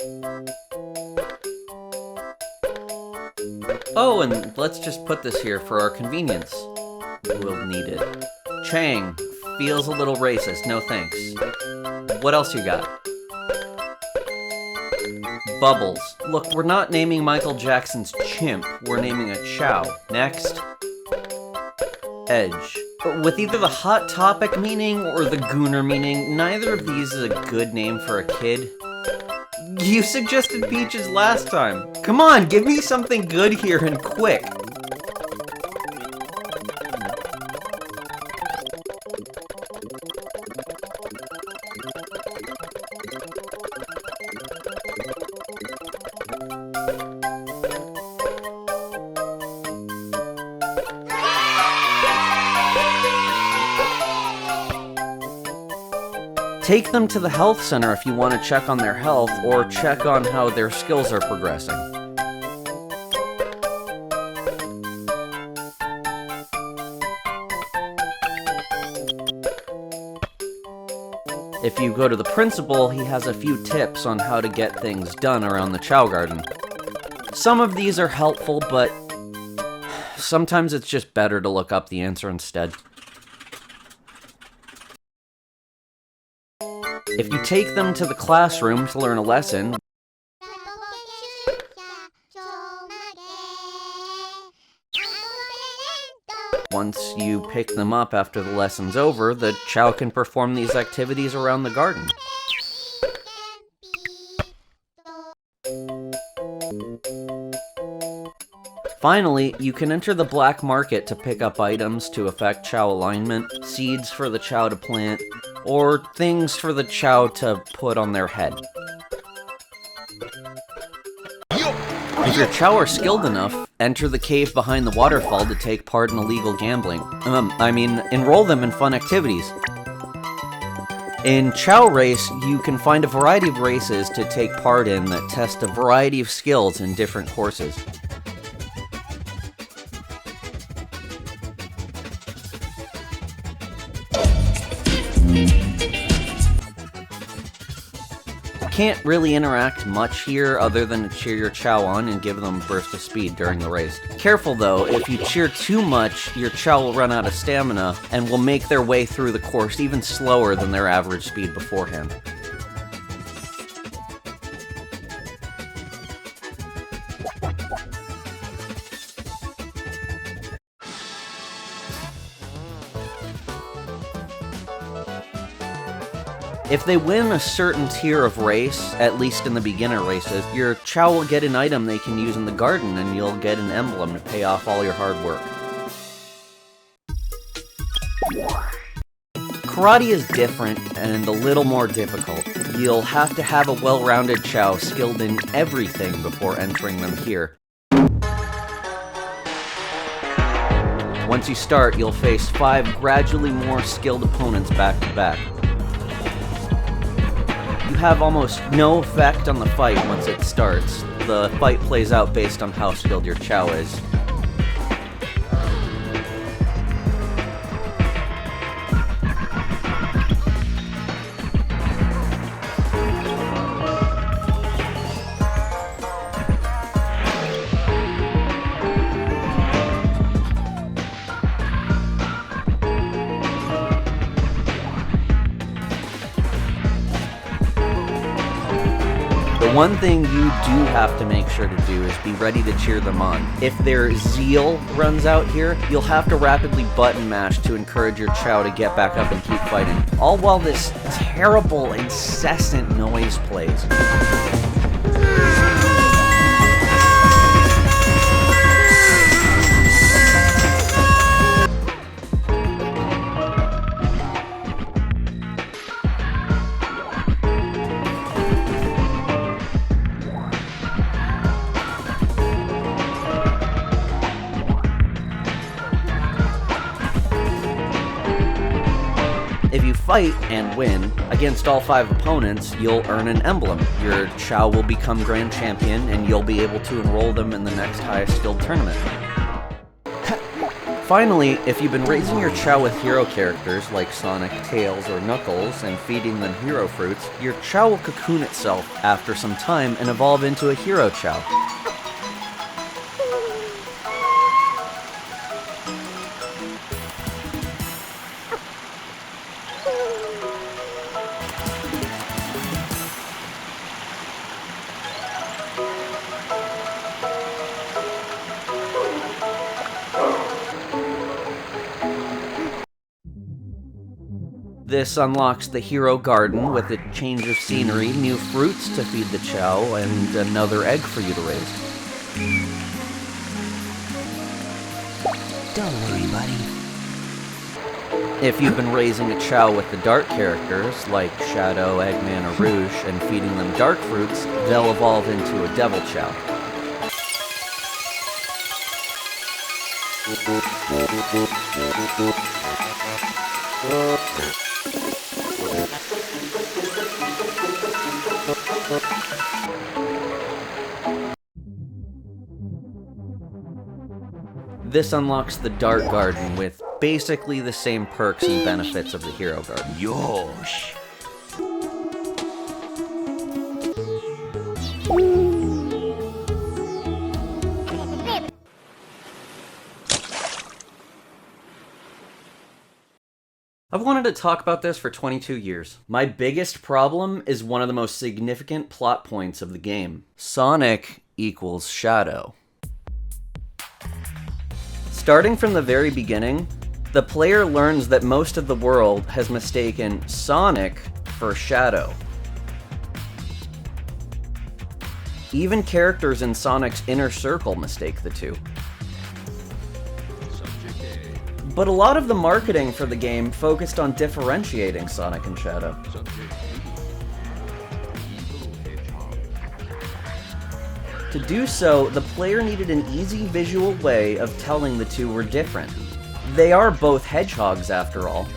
[SPEAKER 1] Oh, and let's just put this here for our convenience. We'll need it. Chang. Feels a little racist, no thanks. What else you got? Bubbles. Look, we're not naming Michael Jackson's chimp, we're naming a Chao. Next. Edge. With either the Hot Topic meaning or the Gooner meaning, neither of these is a good name for a kid. You suggested Peaches last time. Come on, give me something good here and quick. Take them to the health center if you want to check on their health or check on how their skills are progressing. If you go to the principal, he has a few tips on how to get things done around the Chao Garden. Some of these are helpful, but sometimes it's just better to look up the answer instead. If you take them to the classroom to learn a lesson, once you pick them up after the lesson's over, the Chao can perform these activities around the garden. Finally, you can enter the black market to pick up items to affect Chao alignment, seeds for the Chao to plant, or things for the Chao to put on their head. If your Chao are skilled enough, enter the cave behind the waterfall to take part in illegal gambling. Enroll them in fun activities. In Chao Race, you can find a variety of races to take part in that test a variety of skills in different courses. Can't really interact much here other than to cheer your Chao on and give them a burst of speed during the race. Careful though, if you cheer too much, your Chao will run out of stamina and will make their way through the course even slower than their average speed beforehand. If they win a certain tier of race, at least in the beginner races, your Chao will get an item they can use in the garden and you'll get an emblem to pay off all your hard work. Karate is different and a little more difficult. You'll have to have a well-rounded Chao skilled in everything before entering them here. Once you start, you'll face 5 gradually more skilled opponents back to back. You have almost no effect on the fight once it starts. The fight plays out based on how skilled your Chao is. The one thing you do have to make sure to do is be ready to cheer them on. If their zeal runs out here, you'll have to rapidly button mash to encourage your Chao to get back up and keep fighting, all while this terrible, incessant noise plays. If you fight and win against all 5 opponents, you'll earn an emblem. Your Chao will become Grand Champion, and you'll be able to enroll them in the next highest skilled tournament. Finally, if you've been raising your Chao with hero characters like Sonic, Tails, or Knuckles and feeding them hero fruits, your Chao will cocoon itself after some time and evolve into a hero Chao. This unlocks the hero garden with a change of scenery, new fruits to feed the Chao, and another egg for you to raise.
[SPEAKER 10] Don't worry, buddy.
[SPEAKER 1] If you've been raising a Chao with the dark characters, like Shadow, Eggman, or Rouge, and feeding them dark fruits, they'll evolve into a Devil Chao. This unlocks the Dark Garden with basically the same perks and benefits of the Hero Garden.
[SPEAKER 10] Yosh!
[SPEAKER 1] I've wanted to talk about this for 22 years. My biggest problem is one of the most significant plot points of the game. Sonic equals Shadow. Starting from the very beginning, the player learns that most of the world has mistaken Sonic for Shadow. Even characters in Sonic's inner circle mistake the two. But a lot of the marketing for the game focused on differentiating Sonic and Shadow. To do so, the player needed an easy visual way of telling the two were different. They are both hedgehogs, after all.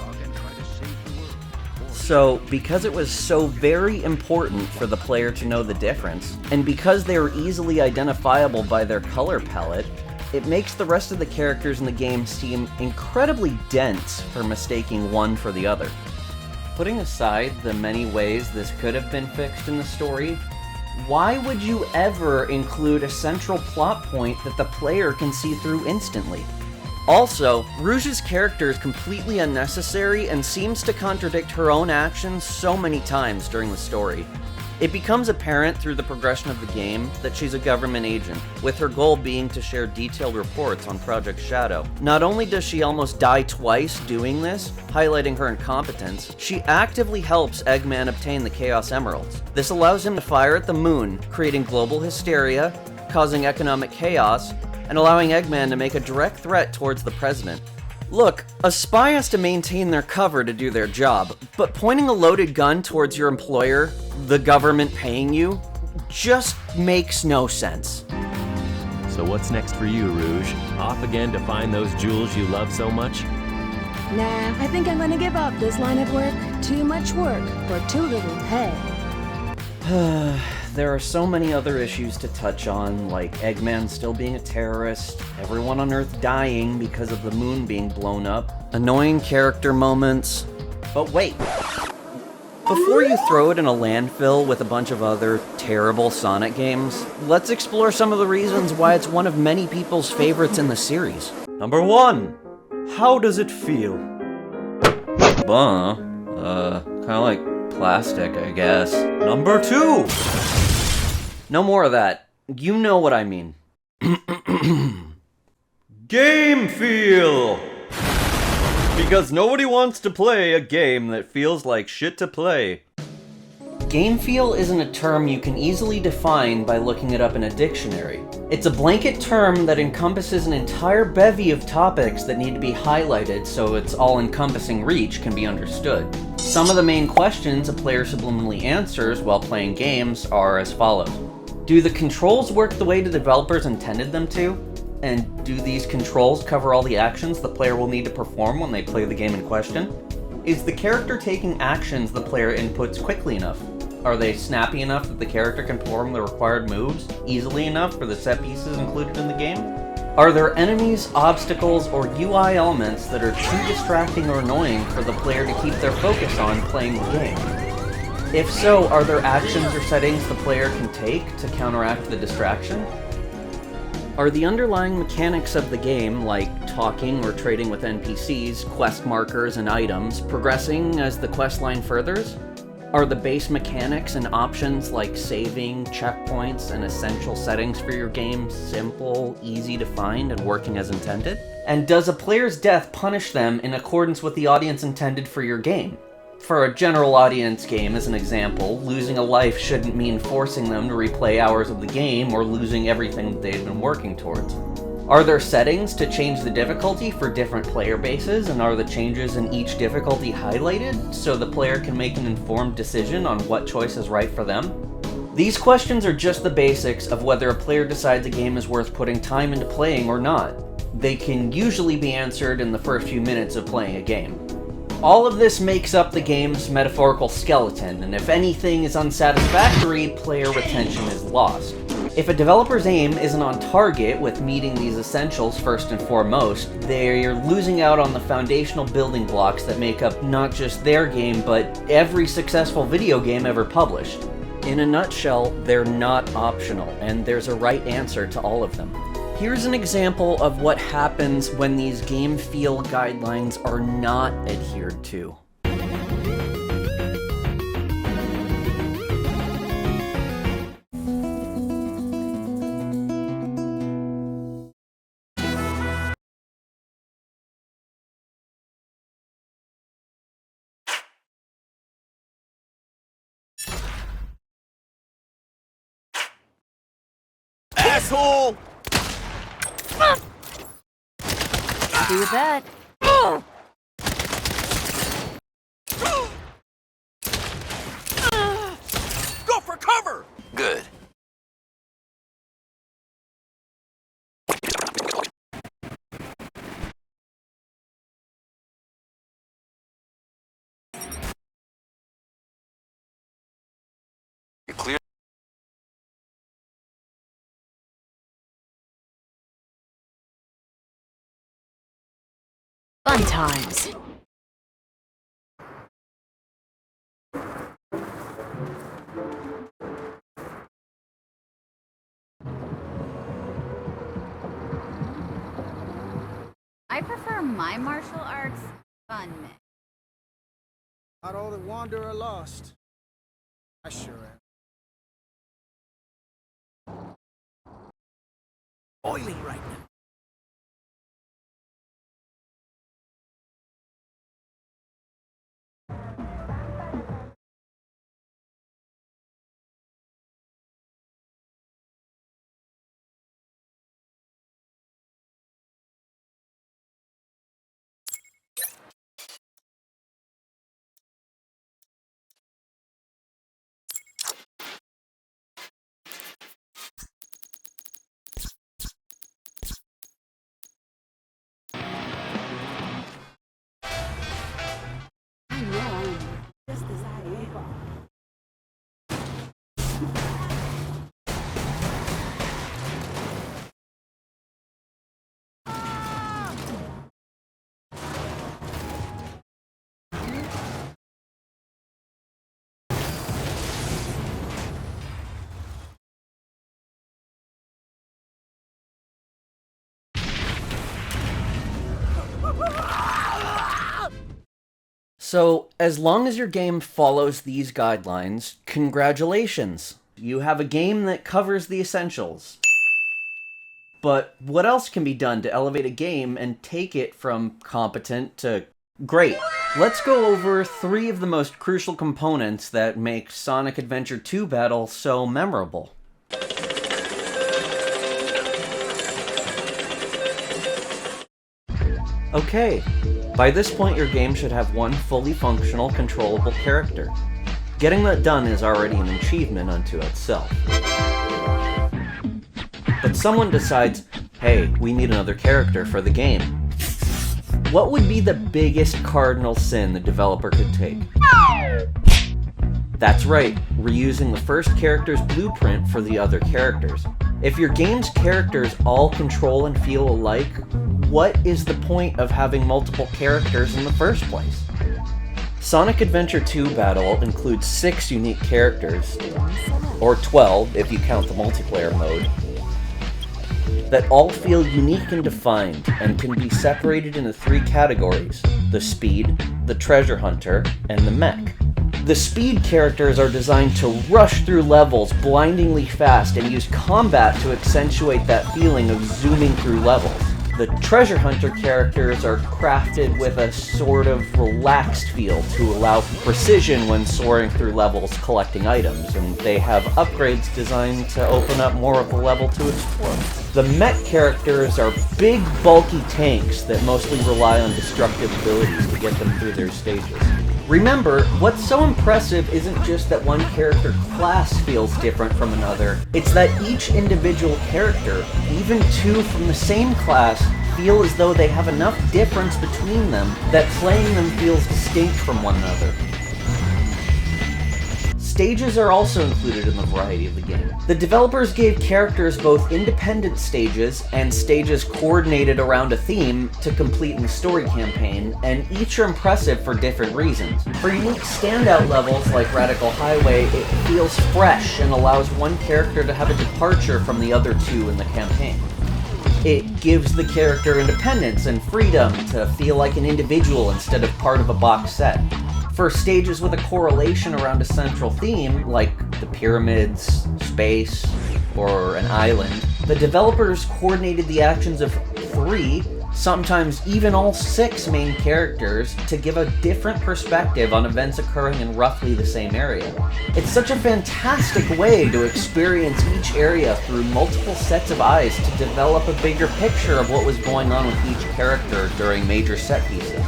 [SPEAKER 1] So, because it was so very important for the player to know the difference, and because they were easily identifiable by their color palette, it makes the rest of the characters in the game seem incredibly dense for mistaking one for the other. Putting aside the many ways this could have been fixed in the story, why would you ever include a central plot point that the player can see through instantly? Also, Rouge's character is completely unnecessary and seems to contradict her own actions so many times during the story. It becomes apparent through the progression of the game that she's a government agent, with her goal being to share detailed reports on Project Shadow. Not only does she almost die twice doing this, highlighting her incompetence, she actively helps Eggman obtain the Chaos Emeralds. This allows him to fire at the moon, creating global hysteria, causing economic chaos, and allowing Eggman to make a direct threat towards the president. Look, a spy has to maintain their cover to do their job, but pointing a loaded gun towards your employer, the government paying you, just makes no sense.
[SPEAKER 6] So what's next for you, Rouge? Off again to find those jewels you love so much?
[SPEAKER 2] Nah, I think I'm gonna give up this line of work. Too much work for too little pay.
[SPEAKER 1] There are so many other issues to touch on, like Eggman still being a terrorist, everyone on Earth dying because of the moon being blown up, annoying character moments. But wait! Before you throw it in a landfill with a bunch of other terrible Sonic games, let's explore some of the reasons why it's one of many people's favorites in the series.
[SPEAKER 18] Number 1. How does it feel?
[SPEAKER 1] Kinda like plastic, I guess.
[SPEAKER 18] Number 2.
[SPEAKER 1] No more of that. You know what I mean.
[SPEAKER 18] Game feel! Because nobody wants to play a game that feels like shit to play.
[SPEAKER 1] Game feel isn't a term you can easily define by looking it up in a dictionary. It's a blanket term that encompasses an entire bevy of topics that need to be highlighted so its all-encompassing reach can be understood. Some of the main questions a player subliminally answers while playing games are as follows. Do the controls work the way the developers intended them to? And do these controls cover all the actions the player will need to perform when they play the game in question? Is the character taking actions the player inputs quickly enough? Are they snappy enough that the character can perform the required moves easily enough for the set pieces included in the game? Are there enemies, obstacles, or UI elements that are too distracting or annoying for the player to keep their focus on playing the game? If so, are there actions or settings the player can take to counteract the distraction? Are the underlying mechanics of the game, like talking or trading with NPCs, quest markers, and items, progressing as the questline furthers? Are the base mechanics and options like saving, checkpoints, and essential settings for your game simple, easy to find, and working as intended? And does a player's death punish them in accordance with the audience intended for your game? For a general audience game, as an example, losing a life shouldn't mean forcing them to replay hours of the game or losing everything that they've been working towards. Are there settings to change the difficulty for different player bases, and are the changes in each difficulty highlighted so the player can make an informed decision on what choice is right for them? These questions are just the basics of whether a player decides a game is worth putting time into playing or not. They can usually be answered in the first few minutes of playing a game. All of this makes up the game's metaphorical skeleton, and if anything is unsatisfactory, player retention is lost. If a developer's aim isn't on target with meeting these essentials first and foremost, they're losing out on the foundational building blocks that make up not just their game, but every successful video game ever published. In a nutshell, they're not optional, and there's a right answer to all of them. Here's an example of what happens when these game feel guidelines are not adhered to.
[SPEAKER 18] Asshole!
[SPEAKER 11] Do that.
[SPEAKER 7] Go for cover!
[SPEAKER 19] Good. You're clear.
[SPEAKER 11] Fun times.
[SPEAKER 20] I prefer my martial arts fun mix.
[SPEAKER 21] Not all that wander are lost. I sure am. Boiling right now.
[SPEAKER 1] So, as long as your game follows these guidelines, congratulations! You have a game that covers the essentials. But what else can be done to elevate a game and take it from competent to great? Let's go over 3 of the most crucial components that make Sonic Adventure 2 Battle so memorable. Okay, by this point your game should have one fully functional, controllable character. Getting that done is already an achievement unto itself. But someone decides, hey, we need another character for the game. What would be the biggest cardinal sin the developer could take? That's right, reusing the first character's blueprint for the other characters. If your game's characters all control and feel alike, what is the point of having multiple characters in the first place? Sonic Adventure 2 Battle includes 6 unique characters, or 12 if you count the multiplayer mode, that all feel unique and defined and can be separated into 3 categories: the Speed, the Treasure Hunter, and the Mech. The Speed characters are designed to rush through levels blindingly fast and use combat to accentuate that feeling of zooming through levels. The Treasure Hunter characters are crafted with a sort of relaxed feel to allow for precision when soaring through levels collecting items, and they have upgrades designed to open up more of the level to explore. The Mech characters are big, bulky tanks that mostly rely on destructive abilities to get them through their stages. Remember, what's so impressive isn't just that one character class feels different from another, it's that each individual character, even 2 from the same class, feel as though they have enough difference between them that playing them feels distinct from one another. Stages are also included in the variety of the game. The developers gave characters both independent stages and stages coordinated around a theme to complete in the story campaign, and each are impressive for different reasons. For unique standout levels like Radical Highway, it feels fresh and allows one character to have a departure from the other 2 in the campaign. It gives the character independence and freedom to feel like an individual instead of part of a box set. For stages with a correlation around a central theme, like the pyramids, space, or an island, the developers coordinated the actions of 3 sometimes even all 6 main characters, to give a different perspective on events occurring in roughly the same area. It's such a fantastic way to experience each area through multiple sets of eyes to develop a bigger picture of what was going on with each character during major set pieces.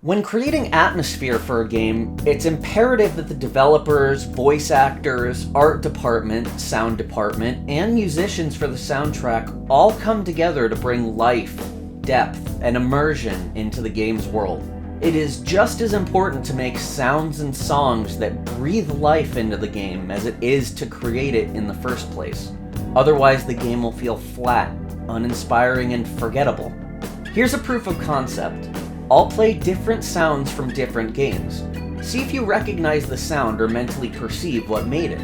[SPEAKER 1] When creating atmosphere for a game, it's imperative that the developers, voice actors, art department, sound department, and musicians for the soundtrack all come together to bring life, depth, and immersion into the game's world. It is just as important to make sounds and songs that breathe life into the game as it is to create it in the first place. Otherwise, the game will feel flat, uninspiring, and forgettable. Here's a proof of concept. I'll play different sounds from different games. See if you recognize the sound or mentally perceive what made it.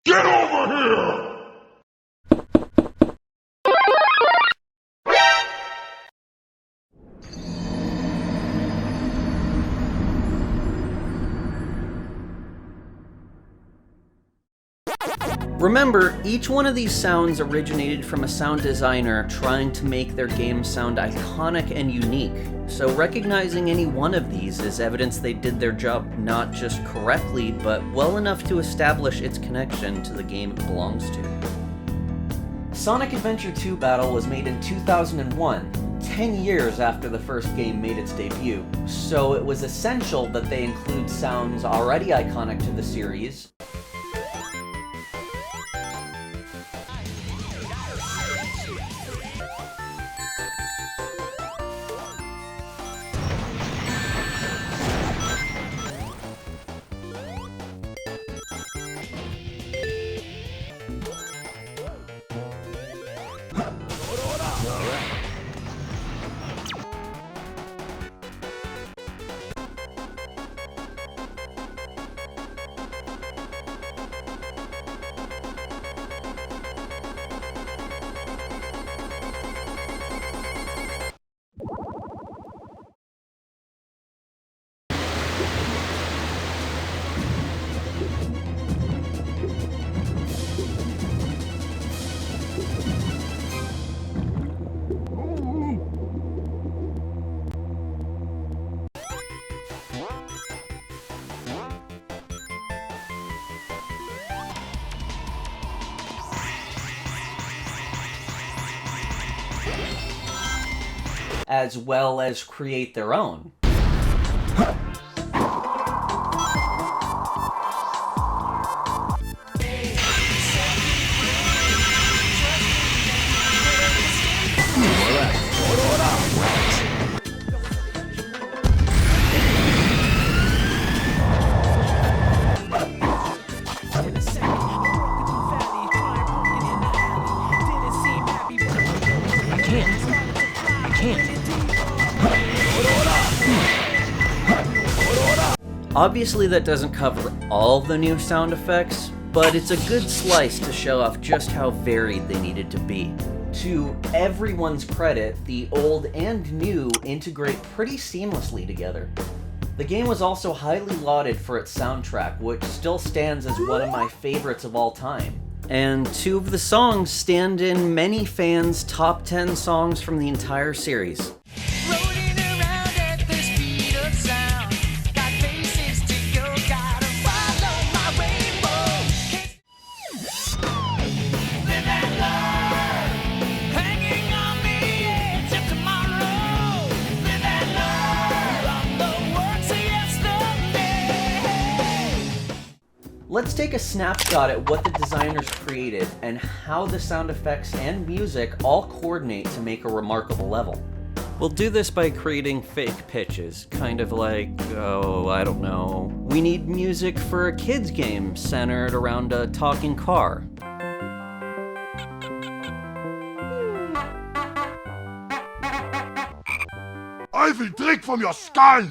[SPEAKER 7] Get over here!
[SPEAKER 1] Remember, each one of these sounds originated from a sound designer trying to make their game sound iconic and unique, so recognizing any one of these is evidence they did their job not just correctly, but well enough to establish its connection to the game it belongs to. Sonic Adventure 2 Battle was made in 2001, 10 years after the first game made its debut, so it was essential that they include sounds already iconic to the series, as well as create their own. Obviously that doesn't cover all the new sound effects, but it's a good slice to show off just how varied they needed to be. To everyone's credit, the old and new integrate pretty seamlessly together. The game was also highly lauded for its soundtrack, which still stands as one of my favorites of all time. And 2 of the songs stand in many fans' top 10 songs from the entire series. Let's take a snapshot at what the designers created and how the sound effects and music all coordinate to make a remarkable level. We'll do this by creating fake pitches, kind of like, oh, I don't know. We need music for a kid's game centered around a talking car.
[SPEAKER 7] I will drink from your skull!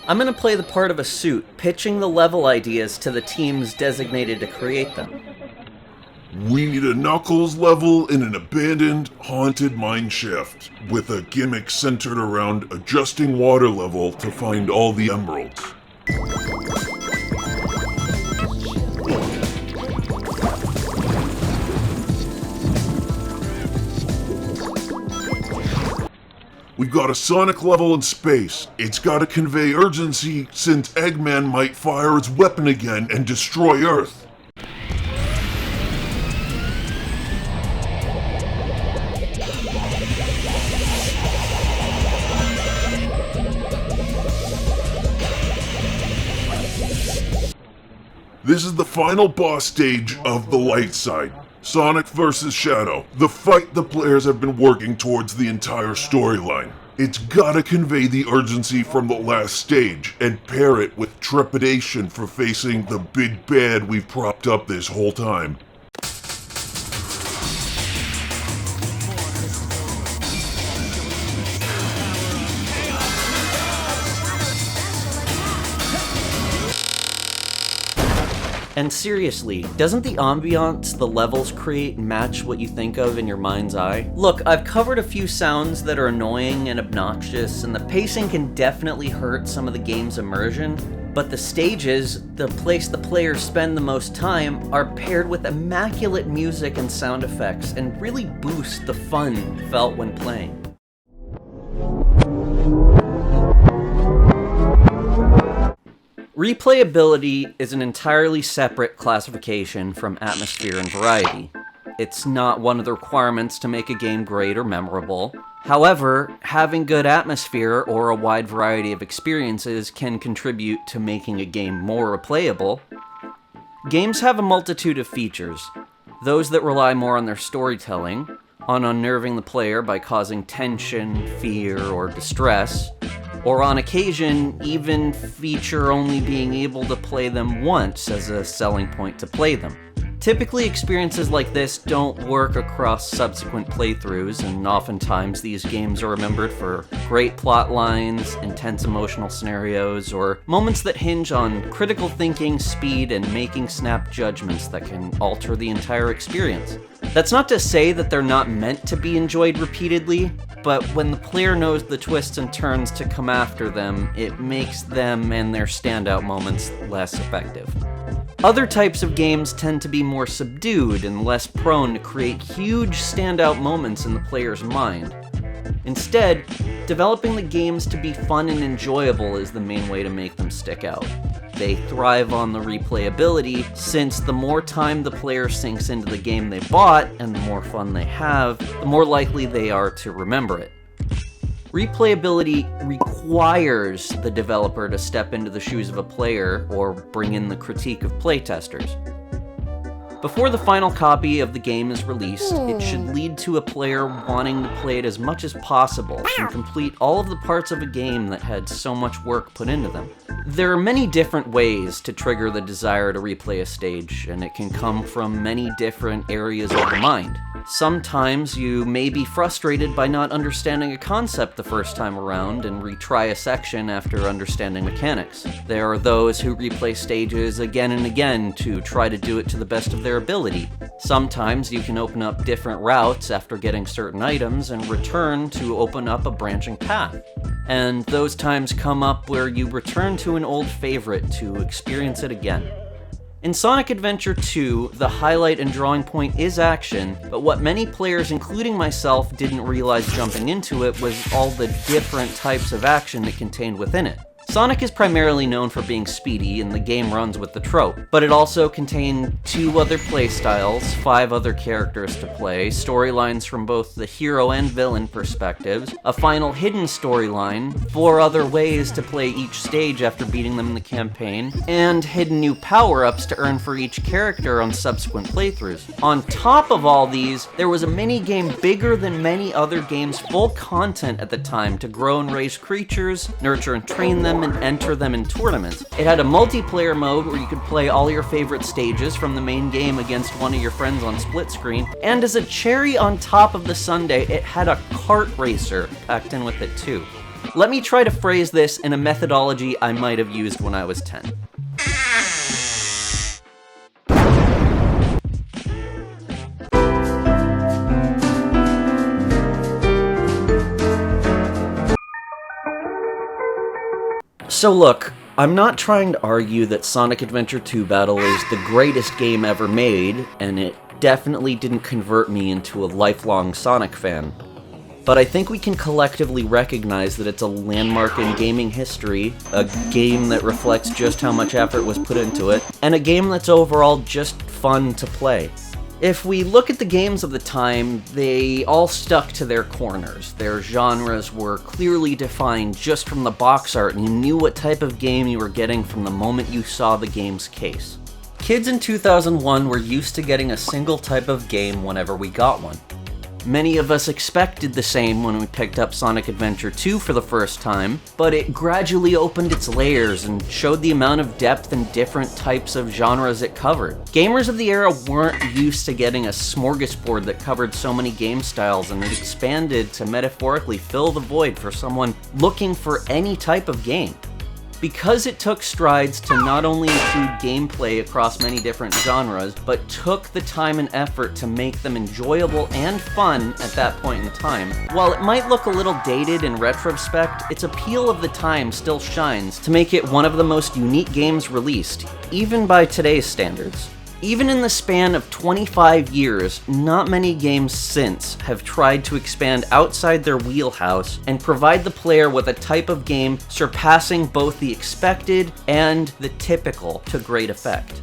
[SPEAKER 1] I'm going to play the part of a suit, pitching the level ideas to the teams designated to create them.
[SPEAKER 7] We need a Knuckles level in an abandoned, haunted mine shaft, with a gimmick centered around adjusting water level to find all the emeralds.
[SPEAKER 9] We've got a Sonic level in space. It's gotta convey urgency since Eggman might fire his weapon again and destroy Earth. This is the final boss stage of the light side. Sonic vs. Shadow, the fight the players have been working towards the entire storyline. It's gotta convey the urgency from the last stage and pair it with trepidation for facing the big bad we've propped up this whole time.
[SPEAKER 1] And seriously, doesn't the ambiance the levels create match what you think of in your mind's eye? Look, I've covered a few sounds that are annoying and obnoxious, and the pacing can definitely hurt some of the game's immersion, but the stages, the place the players spend the most time, are paired with immaculate music and sound effects, and really boost the fun felt when playing. Replayability is an entirely separate classification from atmosphere and variety. It's not one of the requirements to make a game great or memorable. However, having good atmosphere or a wide variety of experiences can contribute to making a game more replayable. Games have a multitude of features. Those that rely more on their storytelling, on unnerving the player by causing tension, fear, or distress, or on occasion, even feature only being able to play them once as a selling point to play them. Typically, experiences like this don't work across subsequent playthroughs, and oftentimes these games are remembered for great plot lines, intense emotional scenarios, or moments that hinge on critical thinking, speed, and making snap judgments that can alter the entire experience. That's not to say that they're not meant to be enjoyed repeatedly, but when the player knows the twists and turns to come after them, it makes them and their standout moments less effective. Other types of games tend to be more subdued and less prone to create huge standout moments in the player's mind. Instead, developing the games to be fun and enjoyable is the main way to make them stick out. They thrive on the replayability, since the more time the player sinks into the game they bought and the more fun they have, the more likely they are to remember it. Replayability requires the developer to step into the shoes of a player or bring in the critique of playtesters. Before the final copy of the game is released, it should lead to a player wanting to play it as much as possible and complete all of the parts of a game that had so much work put into them. There are many different ways to trigger the desire to replay a stage, and it can come from many different areas of the mind. Sometimes you may be frustrated by not understanding a concept the first time around and retry a section after understanding mechanics. There are those who replay stages again and again to try to do it to the best of their ability. Sometimes you can open up different routes after getting certain items and return to open up a branching path. And those times come up where you return to an old favorite to experience it again. In Sonic Adventure 2, the highlight and drawing point is action, but what many players, including myself, didn't realize jumping into it was all the different types of action it contained within it. Sonic is primarily known for being speedy, and the game runs with the trope, but it also contained 2 other playstyles, 5 other characters to play, storylines from both the hero and villain perspectives, a final hidden storyline, 4 other ways to play each stage after beating them in the campaign, and hidden new power-ups to earn for each character on subsequent playthroughs. On top of all these, there was a mini-game bigger than many other games' full content at the time to grow and raise creatures, nurture and train them, and enter them in tournaments. It had a multiplayer mode where you could play all your favorite stages from the main game against one of your friends on split screen, and as a cherry on top of the sundae, it had a kart racer packed in with it too. Let me try to phrase this in a methodology I might have used when I was 10. So look, I'm not trying to argue that Sonic Adventure 2 Battle is the greatest game ever made, and it definitely didn't convert me into a lifelong Sonic fan. but I think we can collectively recognize that it's a landmark in gaming history, a game that reflects just how much effort was put into it, and a game that's overall just fun to play. If we look at the games of the time, they all stuck to their corners. Their genres were clearly defined just from the box art, and you knew what type of game you were getting from the moment you saw the game's case. Kids in 2001 were used to getting a single type of game whenever we got one. Many of us expected the same when we picked up Sonic Adventure 2 for the first time, but it gradually opened its layers and showed the amount of depth and different types of genres it covered. Gamers of the era weren't used to getting a smorgasbord that covered so many game styles, and it expanded to metaphorically fill the void for someone looking for any type of game. Because it took strides to not only include gameplay across many different genres, but took the time and effort to make them enjoyable and fun at that point in time. While it might look a little dated in retrospect, its appeal of the time still shines to make it one of the most unique games released, even by today's standards. Even in the span of 25 years, not many games since have tried to expand outside their wheelhouse and provide the player with a type of game surpassing both the expected and the typical to great effect.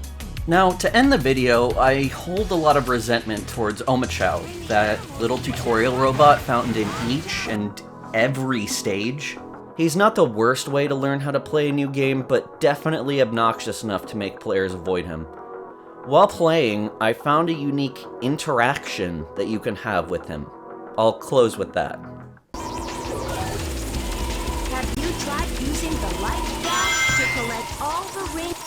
[SPEAKER 1] Now, to end the video, I hold a lot of resentment towards Chao, that little tutorial robot found in each and every stage. He's not the worst way to learn how to play a new game, but definitely obnoxious enough to make players avoid him. While playing, I found a unique interaction that you can have with him. I'll close with that.
[SPEAKER 16] Have you tried using the light flash to collect all the rings?